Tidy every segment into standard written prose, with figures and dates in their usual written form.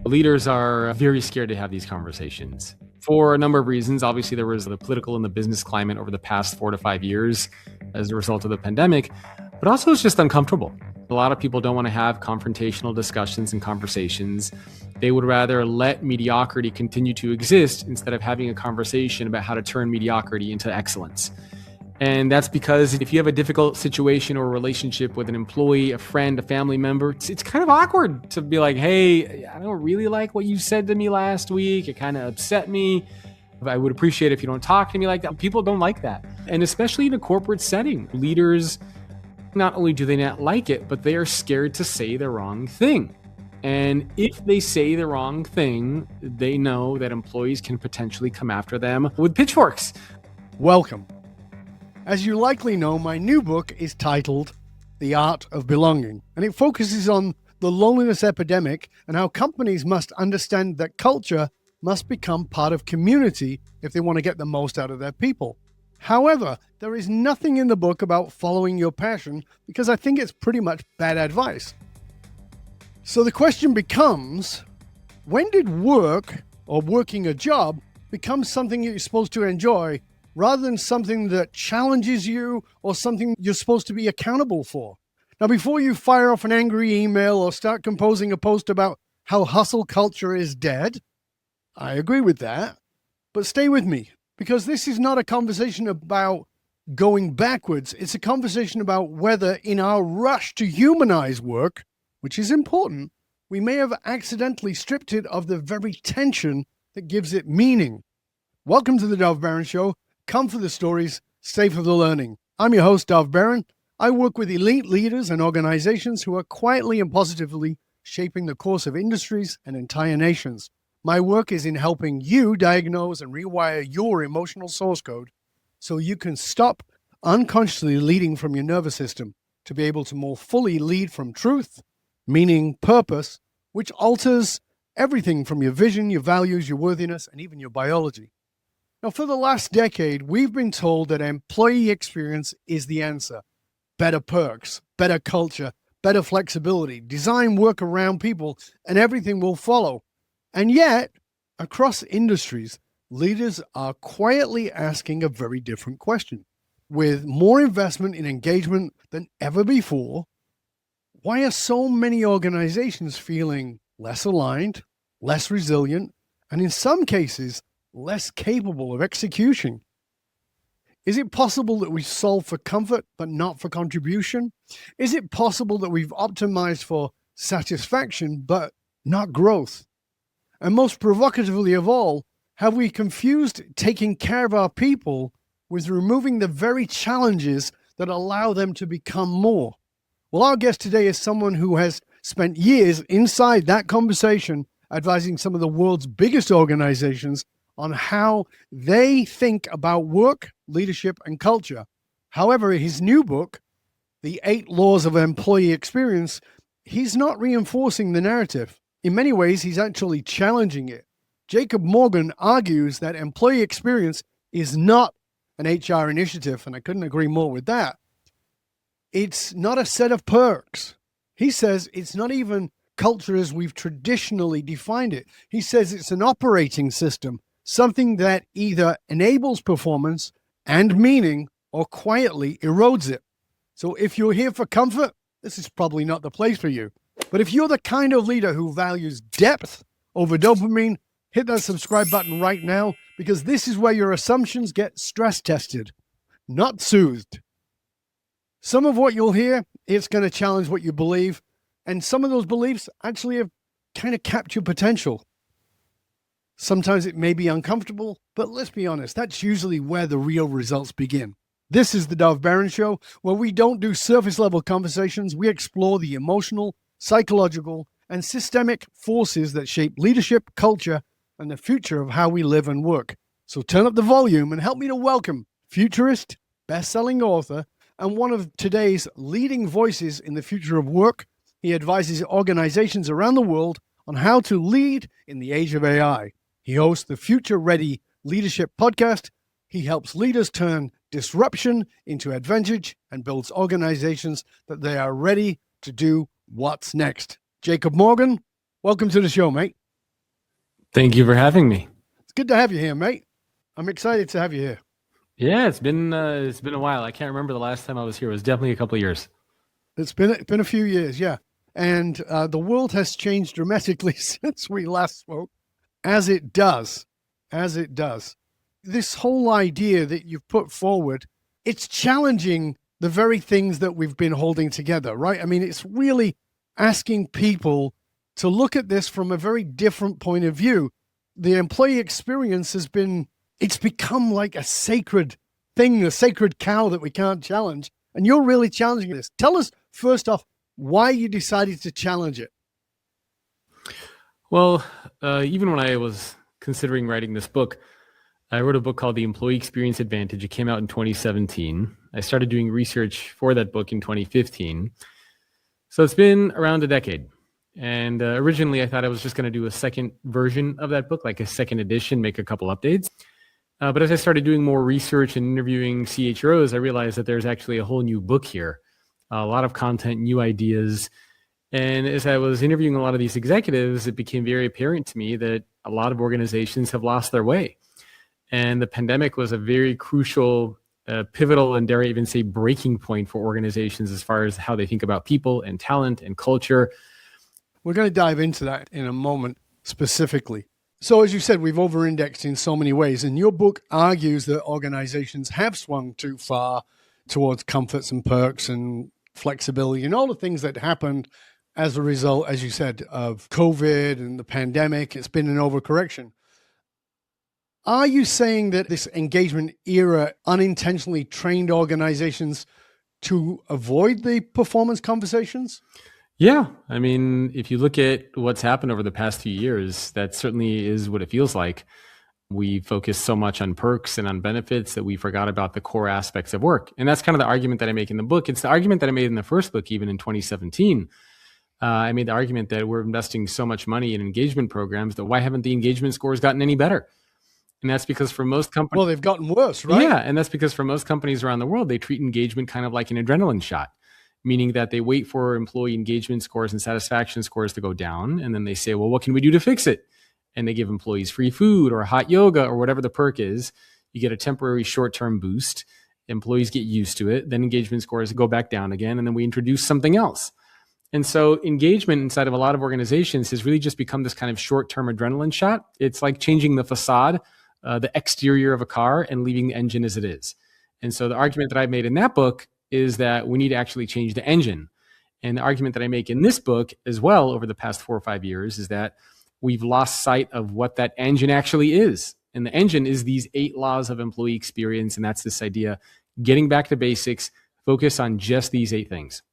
Leaders are very scared to have these conversations for a number of reasons. Obviously, there was the political and the business climate over the past 4 to 5 years as a result of the pandemic, but also it's just uncomfortable. A lot of people don't want to have confrontational discussions and conversations. They would rather let mediocrity continue to exist instead of having a conversation about how to turn mediocrity into excellence. And that's because if you have a difficult situation or relationship with an employee, a friend, a family member, it's kind of awkward to be like, hey, I don't really like what you said to me last week. It kind of upset me. I would appreciate it if you don't talk to me like that. People don't like that. And especially in a corporate setting, leaders, not only do they not like it, but they are scared to say the wrong thing. And if they say the wrong thing, they know that employees can potentially come after them with pitchforks. Welcome. As you likely know, my new book is titled The Art of Belonging, and it focuses on the loneliness epidemic and how companies must understand that culture must become part of community if they want to get the most out of their people. However, there is nothing in the book about following your passion because I think it's pretty much bad advice. So the question becomes, when did work or working a job become something you're supposed to enjoy rather than something that challenges you or something you're supposed to be accountable for? Now, before you fire off an angry email or start composing a post about how hustle culture is dead, I agree with that. But stay with me, because this is not a conversation about going backwards. It's a conversation about whether in our rush to humanize work, which is important, we may have accidentally stripped it of the very tension that gives it meaning. Welcome to the Dov Baron Show. Come for the stories, stay for the learning. I'm your host, Dov Baron. I work with elite leaders and organizations who are quietly and positively shaping the course of industries and entire nations. My work is in helping you diagnose and rewire your emotional source code so you can stop unconsciously leading from your nervous system to be able to more fully lead from truth, meaning, purpose, which alters everything from your vision, your values, your worthiness, and even your biology. Now, for the last decade, we've been told that employee experience is the answer. Better perks, better culture, better flexibility, design work around people, and everything will follow. And yet, across industries, leaders are quietly asking a very different question. With more investment in engagement than ever before, why are so many organizations feeling less aligned, less resilient, and in some cases, less capable of execution? Is it possible that we solve for comfort but not for contribution? Is it possible that we've optimized for satisfaction but not growth? And most provocatively of all, have we confused taking care of our people with removing the very challenges that allow them to become more? Well, our guest today is someone who has spent years inside that conversation advising some of the world's biggest organizations on how they think about work, leadership, and culture. However, his new book, The 8 Laws of Employee Experience, he's not reinforcing the narrative. In many ways, he's actually challenging it. Jacob Morgan argues that employee experience is not an HR initiative, and I couldn't agree more with that. It's not a set of perks. He says it's not even culture as we've traditionally defined it. He says it's an operating system, something that either enables performance and meaning or quietly erodes it. So if you're here for comfort, this is probably not the place for you. But if you're the kind of leader who values depth over dopamine, hit that subscribe button right now, because this is where your assumptions get stress tested, not soothed. Some of what you'll hear, it's going to challenge what you believe, and some of those beliefs actually have kind of capped your potential. Sometimes it may be uncomfortable, but let's be honest, that's usually where the real results begin. This is the Dov Baron Show, where we don't do surface-level conversations. We explore the emotional, psychological, and systemic forces that shape leadership, culture, and the future of how we live and work. So turn up the volume and help me to welcome futurist, best-selling author, and one of today's leading voices in the future of work. He advises organizations around the world on how to lead in the age of AI. He hosts the Future Ready Leadership Podcast. He helps leaders turn disruption into advantage and builds organizations that they are ready to do what's next. Jacob Morgan, welcome to the show, mate. Thank you for having me. It's good to have you here, mate. I'm excited to have you here. Yeah, it's been a while. I can't remember the last time I was here. It was definitely a couple of years. It's been a few years, yeah. And the world has changed dramatically since we last spoke, as it does, as it does. This whole idea that you've put forward, it's challenging the very things that we've been holding together, right? I mean, it's really asking people to look at this from a very different point of view. The employee experience it's become like a sacred thing, a sacred cow that we can't challenge. And you're really challenging this. Tell us, first off, why you decided to challenge it. Well, even when I was considering writing this book, I wrote a book called The Employee Experience Advantage. It came out in 2017. I started doing research for that book in 2015. So it's been around a decade. And originally, I thought I was just going to do a second version of that book, like a second edition, make a couple updates. But as I started doing more research and interviewing CHROs, I realized that there's actually a whole new book here, a lot of content, new ideas. And as I was interviewing a lot of these executives, it became very apparent to me that a lot of organizations have lost their way. And the pandemic was a very crucial, pivotal, and dare I even say breaking point for organizations as far as how they think about people and talent and culture. We're going to dive into that in a moment specifically. So as you said, we've over-indexed in so many ways, and your book argues that organizations have swung too far towards comforts and perks and flexibility and all the things that happened as a result, as you said, of COVID and the pandemic. It's been an overcorrection. Are you saying that this engagement era unintentionally trained organizations to avoid the performance conversations? Yeah. I mean, if you look at what's happened over the past few years, that certainly is what it feels like. We focused so much on perks and on benefits that we forgot about the core aspects of work. And that's kind of the argument that I make in the book. It's the argument that I made in the first book, even in 2017. I made the argument that we're investing so much money in engagement programs that why haven't the engagement scores gotten any better? And that's because for most companies... Well, they've gotten worse, right? Yeah. And that's because for most companies around the world, they treat engagement kind of like an adrenaline shot, meaning that they wait for employee engagement scores and satisfaction scores to go down. And then they say, well, what can we do to fix it? And they give employees free food or hot yoga or whatever the perk is. You get a temporary short-term boost. Employees get used to it. Then engagement scores go back down again. And then we introduce something else. And so engagement inside of a lot of organizations has really just become this kind of short-term adrenaline shot. It's like changing the facade, the exterior of a car, and leaving the engine as it is. And so the argument that I made in that book is that we need to actually change the engine. And the argument that I make in this book as well over the past 4 or 5 years is that we've lost sight of what that engine actually is. And the engine is these 8 laws of employee experience. And that's this idea, getting back to basics, focus on just these 8 things.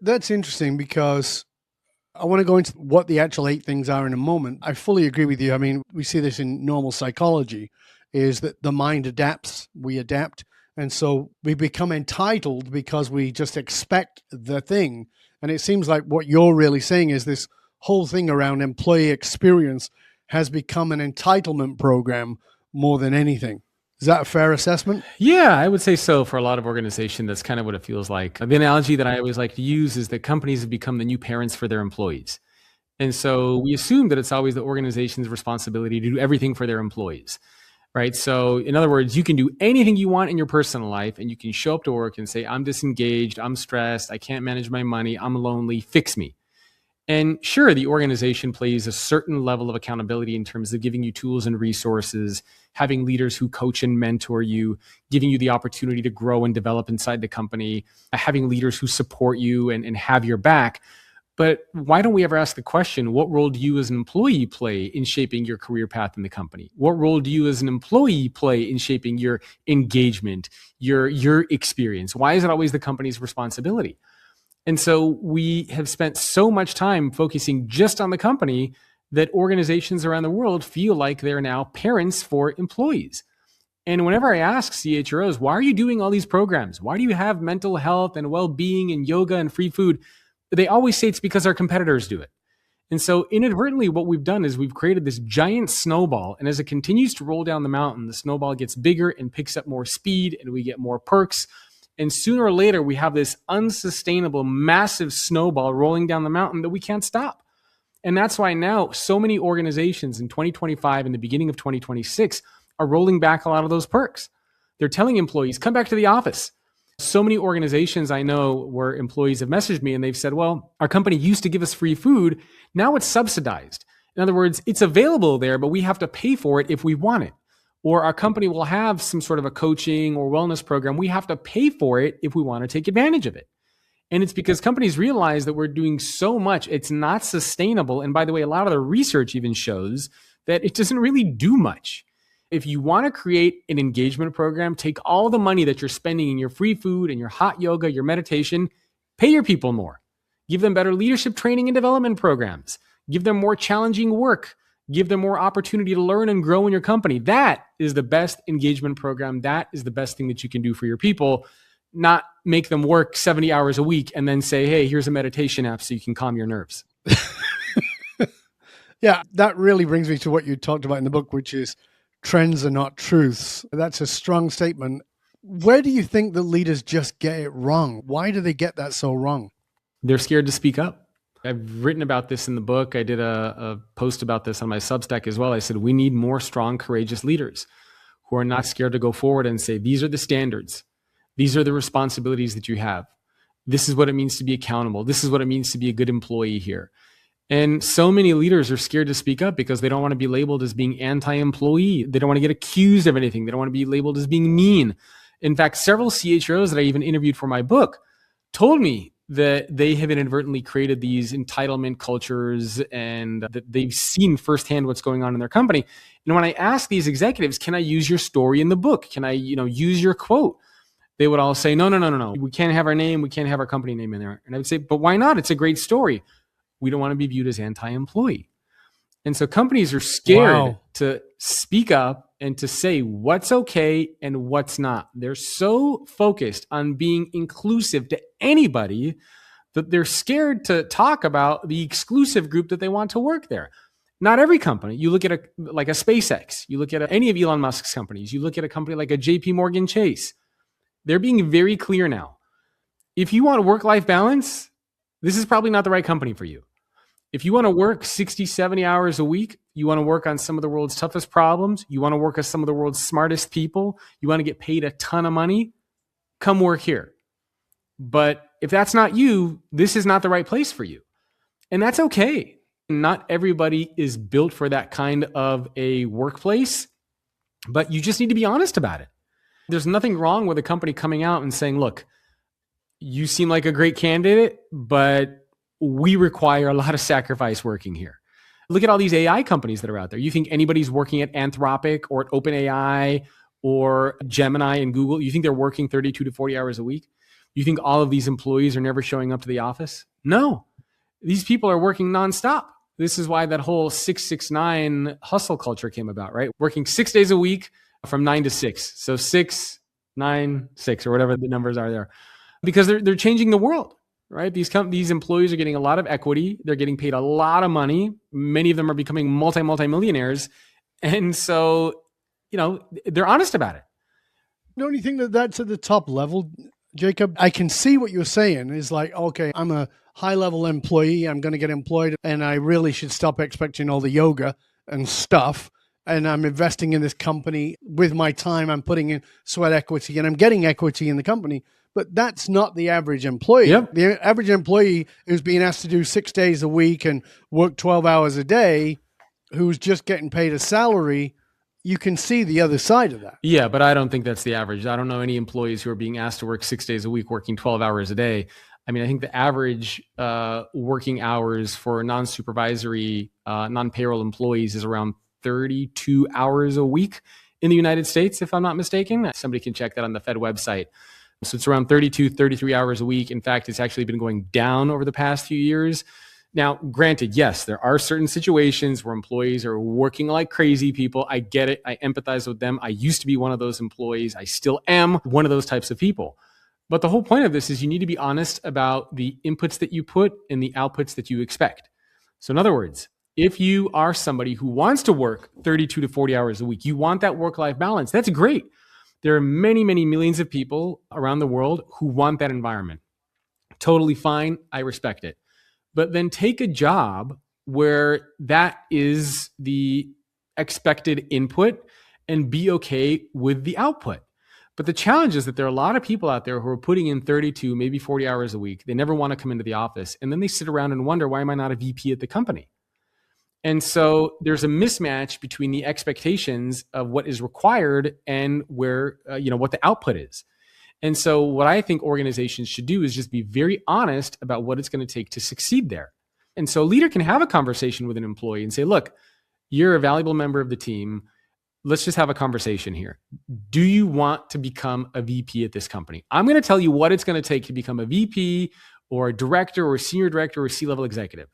That's interesting because I want to go into what the actual 8 things are in a moment. I fully agree with you. I mean, we see this in normal psychology, is that the mind adapts, we adapt. And so we become entitled because we just expect the thing. And it seems like what you're really saying is this whole thing around employee experience has become an entitlement program more than anything. Is that a fair assessment? Yeah, I would say so for a lot of organizations. That's kind of what it feels like. The analogy that I always like to use is that companies have become the new parents for their employees. And so we assume that it's always the organization's responsibility to do everything for their employees, right? So in other words, you can do anything you want in your personal life and you can show up to work and say, I'm disengaged, I'm stressed, I can't manage my money, I'm lonely, fix me. And sure, the organization plays a certain level of accountability in terms of giving you tools and resources, having leaders who coach and mentor you, giving you the opportunity to grow and develop inside the company, having leaders who support you and have your back. But why don't we ever ask the question, what role do you as an employee play in shaping your career path in the company? What role do you as an employee play in shaping your engagement, your experience? Why is it always the company's responsibility? And so we have spent so much time focusing just on the company that organizations around the world feel like they're now parents for employees. And whenever I ask CHROs, why are you doing all these programs? Why do you have mental health and well-being and yoga and free food? They always say it's because our competitors do it. And so inadvertently, what we've done is we've created this giant snowball. And as it continues to roll down the mountain, the snowball gets bigger and picks up more speed and we get more perks. And sooner or later, we have this unsustainable, massive snowball rolling down the mountain that we can't stop. And that's why now so many organizations in 2025 and the beginning of 2026 are rolling back a lot of those perks. They're telling employees, come back to the office. So many organizations I know where employees have messaged me and they've said, well, our company used to give us free food. Now it's subsidized. In other words, it's available there, but we have to pay for it if we want it. Or our company will have some sort of a coaching or wellness program. We have to pay for it if we want to take advantage of it. And it's because companies realize that we're doing so much, it's not sustainable. And by the way, a lot of the research even shows that it doesn't really do much. If you want to create an engagement program, take all the money that you're spending in your free food and your hot yoga, your meditation, pay your people more. Give them better leadership training and development programs. Give them more challenging work. Give them more opportunity to learn and grow in your company. That is the best engagement program. That is the best thing that you can do for your people. Not make them work 70 hours a week and then say, hey, here's a meditation app so you can calm your nerves. Yeah, that really brings me to what you talked about in the book, which is trends are not truths. That's a strong statement. Where do you think the leaders just get it wrong? Why do they get that so wrong? They're scared to speak up. I've written about this in the book. I did a post about this on my Substack as well. I said, we need more strong, courageous leaders who are not scared to go forward and say, these are the standards. These are the responsibilities that you have. This is what it means to be accountable. This is what it means to be a good employee here. And so many leaders are scared to speak up because they don't want to be labeled as being anti-employee. They don't want to get accused of anything. They don't want to be labeled as being mean. In fact, several CHROs that I even interviewed for my book told me that they have inadvertently created these entitlement cultures and that they've seen firsthand what's going on in their company. And when I asked these executives, can I use your story in the book? Can I, use your quote? They would all say, no. We can't have our name. We can't have our company name in there. And I would say, but why not? It's a great story. We don't want to be viewed as anti-employee. And so companies are scared to speak up and to say what's okay and what's not. They're so focused on being inclusive to anybody that they're scared to talk about the exclusive group that they want to work there. Not every company. You look at a SpaceX, you look at any of Elon Musk's companies, you look at a company like a JP Morgan Chase. They're being very clear now. If you want a work-life balance, this is probably not the right company for you. If you want to work 60, 70 hours a week, you want to work on some of the world's toughest problems, you want to work with some of the world's smartest people, you want to get paid a ton of money, come work here. But if that's not you, this is not the right place for you. And that's okay. Not everybody is built for that kind of a workplace, but you just need to be honest about it. There's nothing wrong with a company coming out and saying, look, you seem like a great candidate, but we require a lot of sacrifice working here. Look at all these AI companies that are out there. You think anybody's working at Anthropic or at OpenAI or Gemini and Google? You think they're working 32 to 40 hours a week? You think all of these employees are never showing up to the office? No. These people are working nonstop. This is why that whole 669 hustle culture came about, right? Working 6 days a week from 9 to 6. So 6, 9, 6, or whatever the numbers are there. Because they're changing the world, right? These employees are getting a lot of equity. They're getting paid a lot of money. Many of them are becoming multi-millionaires. And so, they're honest about it. Don't you think that that's at the top level, Jacob? I can see what you're saying is like, okay, I'm a high-level employee. I'm going to get employed, and I really should stop expecting all the yoga and stuff. And I'm investing in this company with my time. I'm putting in sweat equity, and I'm getting equity in the company. But that's not the average employee. Yep. The average employee who's being asked to do 6 days a week and work 12 hours a day, who's just getting paid a salary, you can see the other side of that. Yeah, but I don't think that's the average. I don't know any employees who are being asked to work 6 days a week, working 12 hours a day. I mean, I think the average working hours for non-supervisory, non-payroll employees is around 32 hours a week in the United States, if I'm not mistaken. Somebody can check that on the Fed website. So it's around 32, 33 hours a week. In fact, it's actually been going down over the past few years. Now, granted, yes, there are certain situations where employees are working like crazy people. I get it. I empathize with them. I used to be one of those employees. I still am one of those types of people. But the whole point of this is you need to be honest about the inputs that you put and the outputs that you expect. So in other words, if you are somebody who wants to work 32 to 40 hours a week, you want that work-life balance, that's great. There are many, many millions of people around the world who want that environment. Totally fine. I respect it. But then take a job where that is the expected input and be okay with the output. But the challenge is that there are a lot of people out there who are putting in 32, maybe 40 hours a week. They never want to come into the office. And then they sit around and wonder, why am I not a VP at the company? And so there's a mismatch between the expectations of what is required and where, what the output is. And so what I think organizations should do is just be very honest about what it's going to take to succeed there. And so a leader can have a conversation with an employee and say, look, you're a valuable member of the team. Let's just have a conversation here. Do you want to become a VP at this company? I'm going to tell you what it's going to take to become a VP or a director or a senior director or a C-level executive.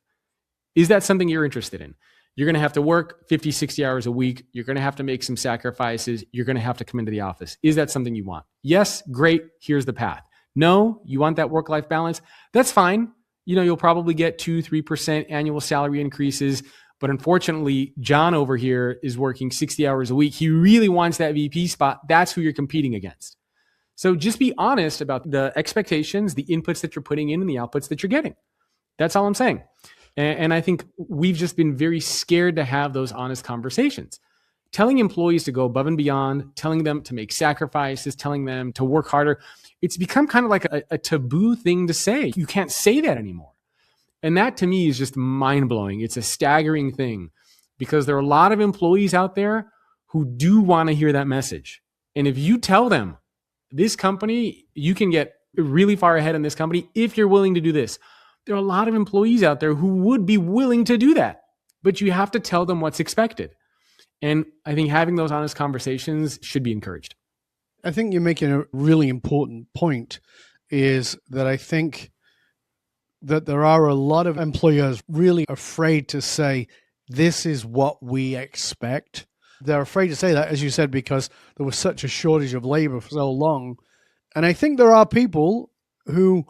Is that something you're interested in? You're going to have to work 50, 60 hours a week. You're going to have to make some sacrifices. You're going to have to come into the office. Is that something you want? Yes, great. Here's the path. No, you want that work-life balance? That's fine. You'll probably get 2-3% annual salary increases. But unfortunately, John over here is working 60 hours a week. He really wants that VP spot. That's who you're competing against. So just be honest about the expectations, the inputs that you're putting in, and the outputs that you're getting. That's all I'm saying. And I think we've just been very scared to have those honest conversations. Telling employees to go above and beyond, telling them to make sacrifices, telling them to work harder, it's become kind of like a taboo thing to say. You can't say that anymore. And that to me is just mind-blowing. It's a staggering thing because there are a lot of employees out there who do want to hear that message. And if you tell them, this company, you can get really far ahead in this company if you're willing to do this. There are a lot of employees out there who would be willing to do that, but you have to tell them what's expected. And I think having those honest conversations should be encouraged. I think you're making a really important point, is that I think that there are a lot of employers really afraid to say, this is what we expect. They're afraid to say that, as you said, because there was such a shortage of labor for so long. And I think there are people who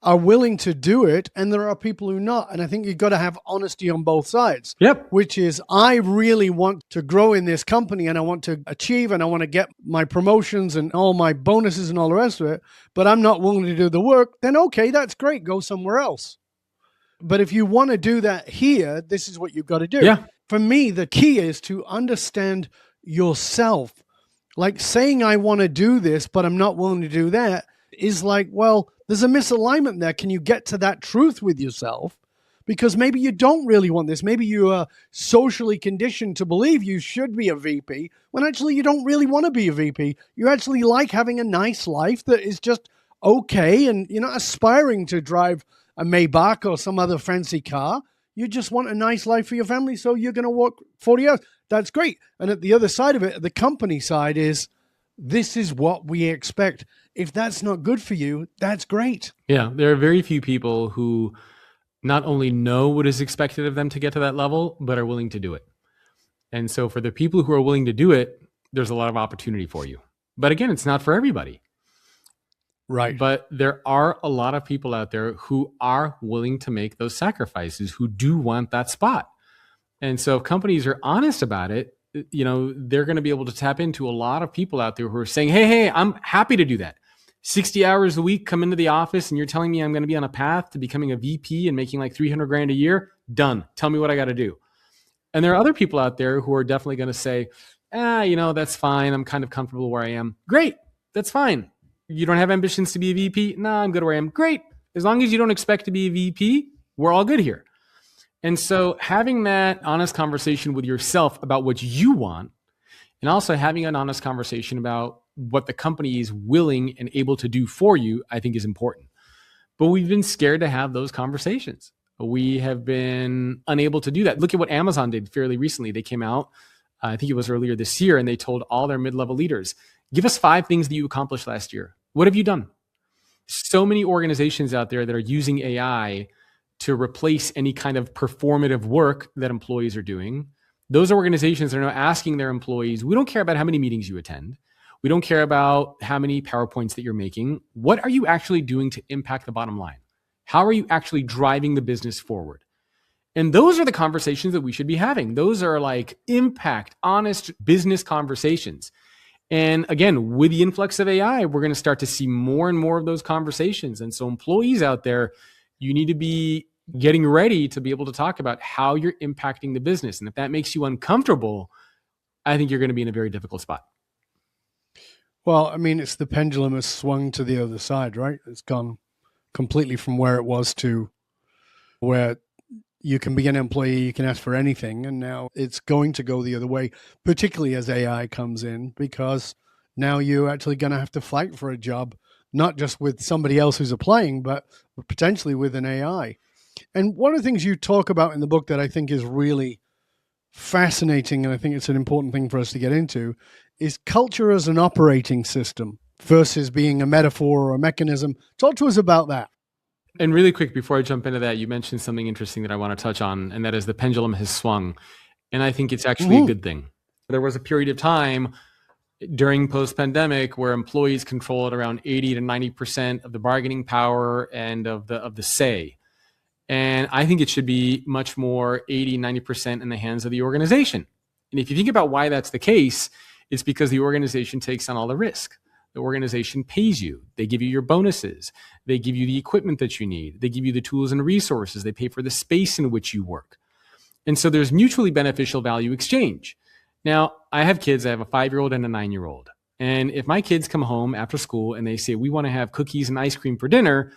are willing to do it, and there are people who not. And I think you've got to have honesty on both sides. Yep. Which is, I really want to grow in this company and I want to achieve and I want to get my promotions and all my bonuses and all the rest of it, but I'm not willing to do the work. Then okay, that's great. Go somewhere else. But if you want to do that here, this is what you've got to do. Yeah. For me, the key is to understand yourself. Like saying I want to do this, but I'm not willing to do that is like, well, there's a misalignment there. Can you get to that truth with yourself? Because maybe you don't really want this. Maybe you are socially conditioned to believe you should be a VP when actually you don't really want to be a VP. You actually like having a nice life that is just okay, and you're not aspiring to drive a Maybach or some other fancy car. You just want a nice life for your family, so you're going to work 40 hours. That's great. And at the other side of it, the company side is, this is what we expect. If that's not good for you, that's great. Yeah, there are very few people who not only know what is expected of them to get to that level, but are willing to do it. And so for the people who are willing to do it, there's a lot of opportunity for you. But again, it's not for everybody. Right. But there are a lot of people out there who are willing to make those sacrifices, who do want that spot. And so if companies are honest about it, they're going to be able to tap into a lot of people out there who are saying, hey, I'm happy to do that. 60 hours a week, come into the office and you're telling me I'm going to be on a path to becoming a VP and making like $300,000 a year. Done. Tell me what I got to do. And there are other people out there who are definitely going to say, that's fine. I'm kind of comfortable where I am. Great. That's fine. You don't have ambitions to be a VP? No, I'm good where I am. Great. As long as you don't expect to be a VP, we're all good here. And so having that honest conversation with yourself about what you want, and also having an honest conversation about what the company is willing and able to do for you, I think is important. But we've been scared to have those conversations. We have been unable to do that. Look at what Amazon did fairly recently. They came out, I think it was earlier this year, and they told all their mid-level leaders, give us 5 things that you accomplished last year. What have you done? So many organizations out there that are using AI to replace any kind of performative work that employees are doing. Those organizations are now asking their employees, we don't care about how many meetings you attend. We don't care about how many PowerPoints that you're making. What are you actually doing to impact the bottom line? How are you actually driving the business forward? And those are the conversations that we should be having. Those are like impact, honest business conversations. And again, with the influx of AI, we're going to start to see more and more of those conversations. And so employees out there, you need to be getting ready to be able to talk about how you're impacting the business. And if that makes you uncomfortable, I think you're going to be in a very difficult spot. Well, I mean, it's the pendulum has swung to the other side, right? It's gone completely from where it was to where you can be an employee, you can ask for anything. And now it's going to go the other way, particularly as AI comes in, because now you're actually going to have to fight for a job, not just with somebody else who's applying, but potentially with an AI. And one of the things you talk about in the book that I think is really fascinating, and I think it's an important thing for us to get into, is culture as an operating system versus being a metaphor or a mechanism. Talk to us about that. And really quick, before I jump into that, you mentioned something interesting that I want to touch on, and that is the pendulum has swung. And I think it's actually a good thing. There was a period of time during post-pandemic where employees controlled around 80 to 90% of the bargaining power and of the say. And I think it should be much more 80, 90% in the hands of the organization. And if you think about why that's the case, it's because the organization takes on all the risk. The organization pays you. They give you your bonuses. They give you the equipment that you need. They give you the tools and resources. They pay for the space in which you work. And so there's mutually beneficial value exchange. Now, I have kids. I have a 5-year-old and a 9-year-old. And if my kids come home after school and they say, we want to have cookies and ice cream for dinner,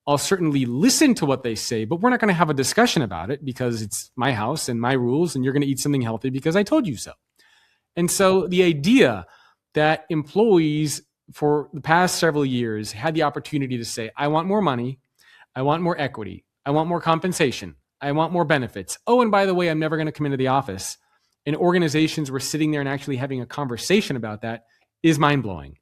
I'll certainly listen to what they say, but we're not going to have a discussion about it because it's my house and my rules, and you're going to eat something healthy because I told you so. And so the idea that employees for the past several years had the opportunity to say, I want more money, I want more equity, I want more compensation, I want more benefits. Oh, and by the way, I'm never going to come into the office. And organizations were sitting there and actually having a conversation about that is mind-blowing.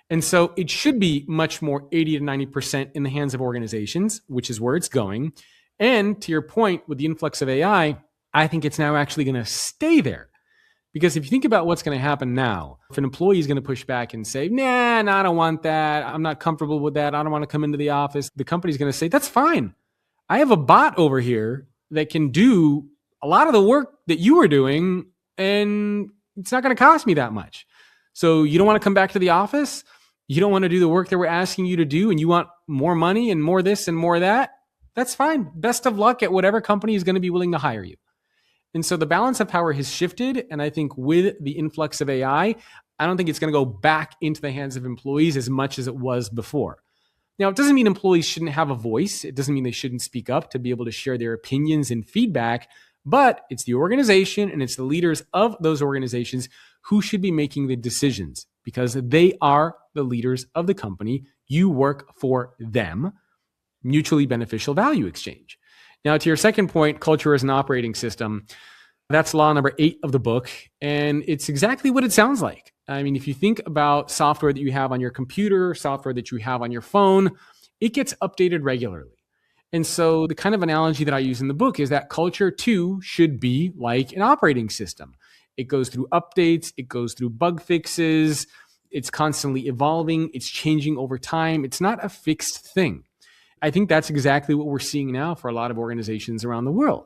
And so it should be much more 80 to 90% in the hands of organizations, which is where it's going. And to your point with the influx of AI, I think it's now actually going to stay there. Because if you think about what's going to happen now, if an employee is going to push back and say, nah, I don't want that. I'm not comfortable with that. I don't want to come into the office. The company's going to say, that's fine. I have a bot over here that can do a lot of the work that you were doing, and it's not going to cost me that much. So you don't want to come back to the office? You don't want to do the work that we're asking you to do, and you want more money and more this and more that? That's fine. Best of luck at whatever company is going to be willing to hire you. And so the balance of power has shifted. And I think with the influx of AI, I don't think it's going to go back into the hands of employees as much as it was before. Now, it doesn't mean employees shouldn't have a voice. It doesn't mean they shouldn't speak up to be able to share their opinions and feedback, but it's the organization and it's the leaders of those organizations who should be making the decisions because they are the leaders of the company. You work for them. Mutually beneficial value exchange. Now, to your second point, culture as an operating system, that's law number 8 of the book. And it's exactly what it sounds like. I mean, if you think about software that you have on your computer, software that you have on your phone, it gets updated regularly. And so the kind of analogy that I use in the book is that culture too should be like an operating system. It goes through updates, it goes through bug fixes, it's constantly evolving, it's changing over time. It's not a fixed thing. I think that's exactly what we're seeing now for a lot of organizations around the world.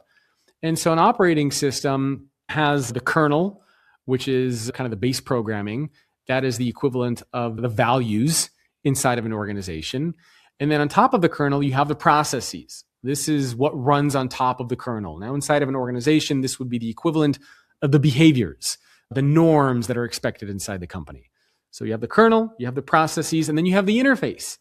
And so an operating system has the kernel, which is kind of the base programming. That is the equivalent of the values inside of an organization. And then on top of the kernel, you have the processes. This is what runs on top of the kernel. Now, inside of an organization, this would be the equivalent of the behaviors, the norms that are expected inside the company. So you have the kernel, you have the processes, and then you have the interface.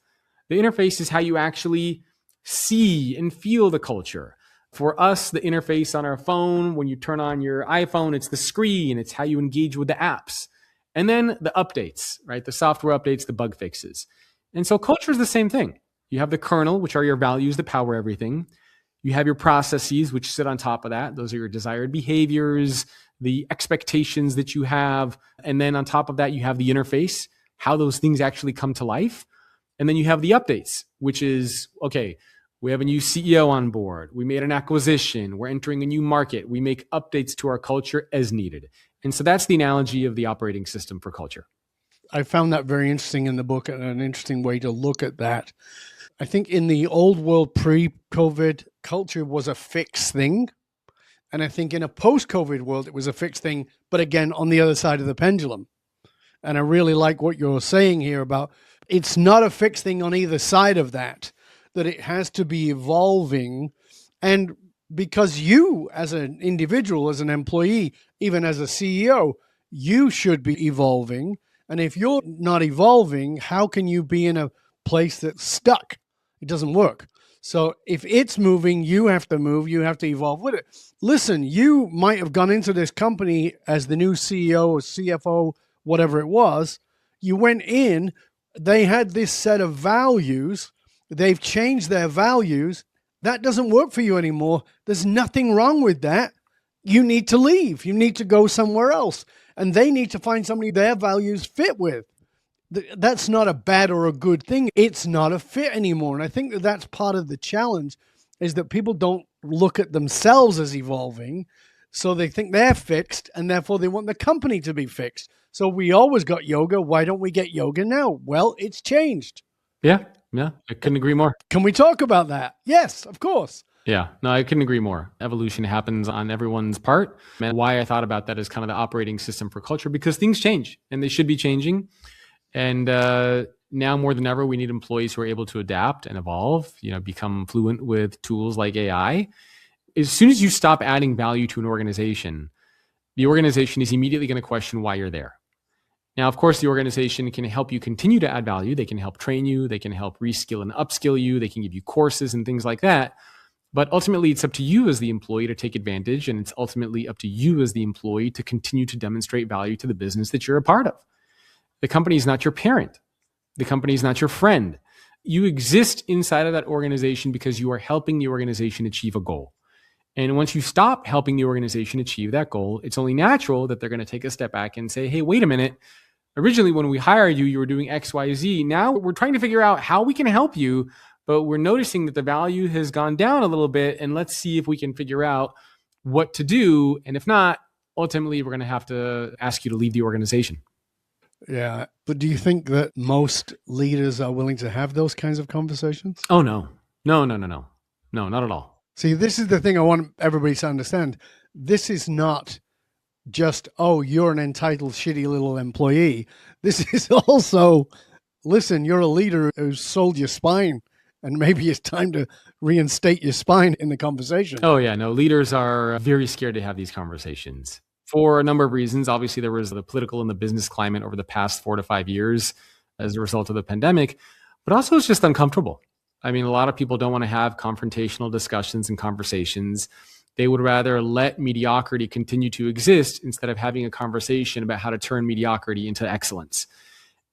The interface is how you actually see and feel the culture. For us, the interface on our phone, when you turn on your iPhone, it's the screen, it's how you engage with the apps. And then the updates, right? The software updates, the bug fixes. And so culture is the same thing. You have the kernel, which are your values that power everything. You have your processes, which sit on top of that. Those are your desired behaviors, the expectations that you have. And then on top of that, you have the interface, how those things actually come to life. And then you have the updates, which is, okay, we have a new CEO on board. We made an acquisition. We're entering a new market. We make updates to our culture as needed. And so that's the analogy of the operating system for culture. I found that very interesting in the book and an interesting way to look at that. I think in the old world pre-COVID, culture was a fixed thing. And I think in a post-COVID world, it was a fixed thing, but again, on the other side of the pendulum. And I really like what you're saying here about it's not a fixed thing on either side of that, that it has to be evolving And because you, as an individual, as an employee, even as a CEO, you should be evolving. And if you're not evolving, how can you be in a place that's stuck? It doesn't work. So if it's moving, you have to move, you have to evolve with it. Listen, you might have gone into this company as the new CEO or CFO, whatever it was. You went in, they had this set of values, they've changed their values. That doesn't work for you anymore. There's nothing wrong with that. You need to leave. You need to go somewhere else. And they need to find somebody their values fit with. That's not a bad or a good thing. It's not a fit anymore. And I think that that's part of the challenge, is that people don't look at themselves as evolving. So they think they're fixed, and therefore they want the company to be fixed. So we always got yoga. Why don't we get yoga now? Well, it's changed. Yeah, I couldn't agree more. Can we talk about that? Yes, of course. Yeah, no, I couldn't agree more. Evolution happens on everyone's part. And why I thought about that is kind of the operating system for culture, because things change and they should be changing. And now more than ever, we need employees who are able to adapt and evolve, become fluent with tools like AI. As soon as you stop adding value to an organization, the organization is immediately going to question why you're there. Now, of course, the organization can help you continue to add value. They can help train you. They can help reskill and upskill you. They can give you courses and things like that. But ultimately, it's up to you as the employee to take advantage. And it's ultimately up to you as the employee to continue to demonstrate value to the business that you're a part of. The company is not your parent. The company is not your friend. You exist inside of that organization because you are helping the organization achieve a goal. And once you stop helping the organization achieve that goal, it's only natural that they're going to take a step back and say, hey, wait a minute. Originally, when we hired you, you were doing X, Y, Z. Now we're trying to figure out how we can help you, but we're noticing that the value has gone down a little bit. And let's see if we can figure out what to do. And if not, ultimately, we're going to have to ask you to leave the organization. Yeah. But do you think that most leaders are willing to have those kinds of conversations? Oh, no. No, not at all. See, this is the thing I want everybody to understand. This is not just, oh, you're an entitled, shitty little employee. This is also, listen, you're a leader who's sold your spine, and maybe it's time to reinstate your spine in the conversation. Oh, yeah. No, leaders are very scared to have these conversations for a number of reasons. Obviously, there was the political and the business climate over the past 4 to 5 years as a result of the pandemic, but also it's just uncomfortable. I mean, a lot of people don't want to have confrontational discussions and conversations. They would rather let mediocrity continue to exist instead of having a conversation about how to turn mediocrity into excellence.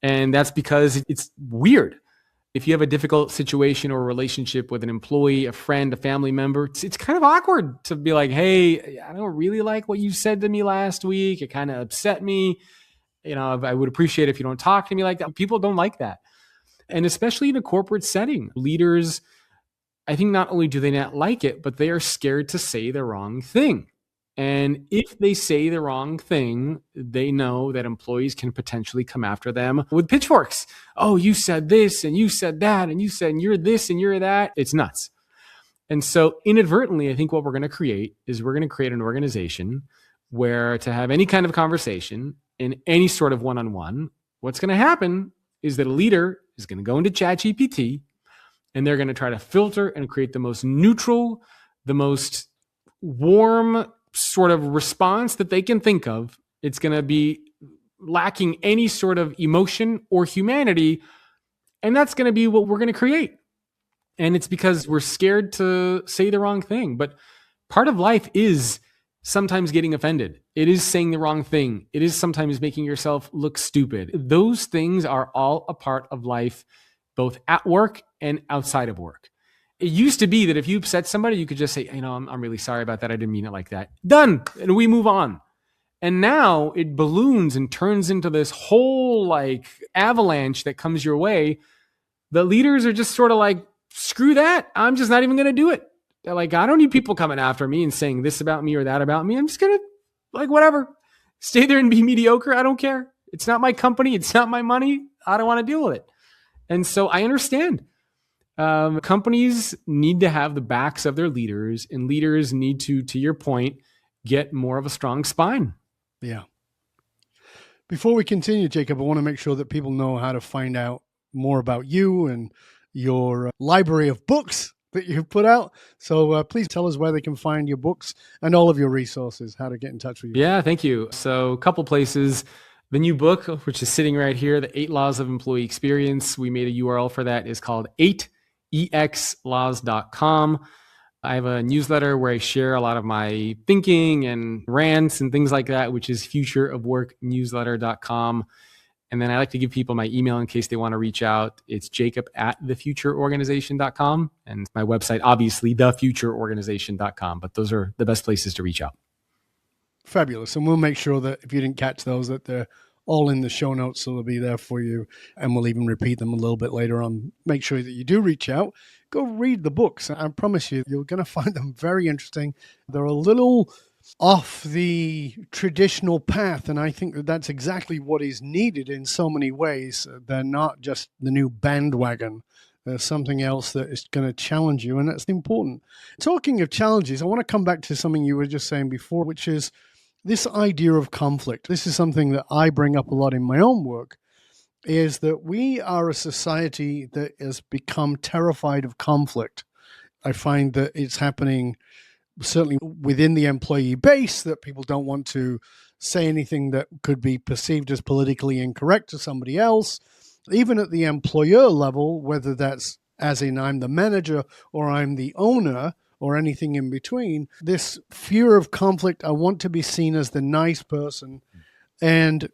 And that's because it's weird. If you have a difficult situation or relationship with an employee, a friend, a family member, it's kind of awkward to be like, hey, I don't really like what you said to me last week. It kind of upset me. I would appreciate it if you don't talk to me like that. People don't like that. And especially in a corporate setting, leaders, I think not only do they not like it, but they are scared to say the wrong thing. And if they say the wrong thing, they know that employees can potentially come after them with pitchforks. Oh, you said this and you said that and you said you're this and you're that. It's nuts. And so inadvertently, I think what we're going to create is we're going to create an organization where to have any kind of conversation in any sort of one-on-one, what's going to happen is that a leader is going to go into ChatGPT and they're going to try to filter and create the most neutral, the most warm sort of response that they can think of. It's going to be lacking any sort of emotion or humanity. And that's going to be what we're going to create. And it's because we're scared to say the wrong thing. But part of life is sometimes getting offended. It is saying the wrong thing. It is sometimes making yourself look stupid. Those things are all a part of life, both at work and outside of work. It used to be that if you upset somebody, you could just say, I'm really sorry about that. I didn't mean it like that. Done. And we move on. And now it balloons and turns into this whole like avalanche that comes your way. The leaders are just sort of like, screw that. I'm just not even going to do it. They're like, I don't need people coming after me and saying this about me or that about me. I'm just going to whatever, stay there and be mediocre. I don't care. It's not my company. It's not my money. I don't want to deal with it. And so I understand. Companies need to have the backs of their leaders, and leaders need to your point, get more of a strong spine. Yeah. Before we continue, Jacob, I want to make sure that people know how to find out more about you and your library of books that you've put out. So please tell us where they can find your books and all of your resources, how to get in touch with you. Yeah, thank you. So a couple places. The new book, which is sitting right here, The 8 Laws of Employee Experience, we made a URL for that, is called 8exlaws.com. I have a newsletter where I share a lot of my thinking and rants and things like that, which is futureofworknewsletter.com. And then I like to give people my email in case they want to reach out. It's jacob@thefutureorganization.com. And my website, obviously, thefutureorganization.com. But those are the best places to reach out. Fabulous. And we'll make sure that if you didn't catch those, that they're all in the show notes. So they'll be there for you. And we'll even repeat them a little bit later on. Make sure that you do reach out. Go read the books. I promise you, you're going to find them very interesting. They're a little off the traditional path. And I think that that's exactly what is needed in so many ways. They're not just the new bandwagon. There's something else that is going to challenge you, and that's important. Talking of challenges, I want to come back to something you were just saying before, which is this idea of conflict. This is something that I bring up a lot in my own work, is that we are a society that has become terrified of conflict. I find that it's happening certainly within the employee base, that people don't want to say anything that could be perceived as politically incorrect to somebody else. Even at the employer level, whether that's as in I'm the manager or I'm the owner or anything in between, this fear of conflict, I want to be seen as the nice person. And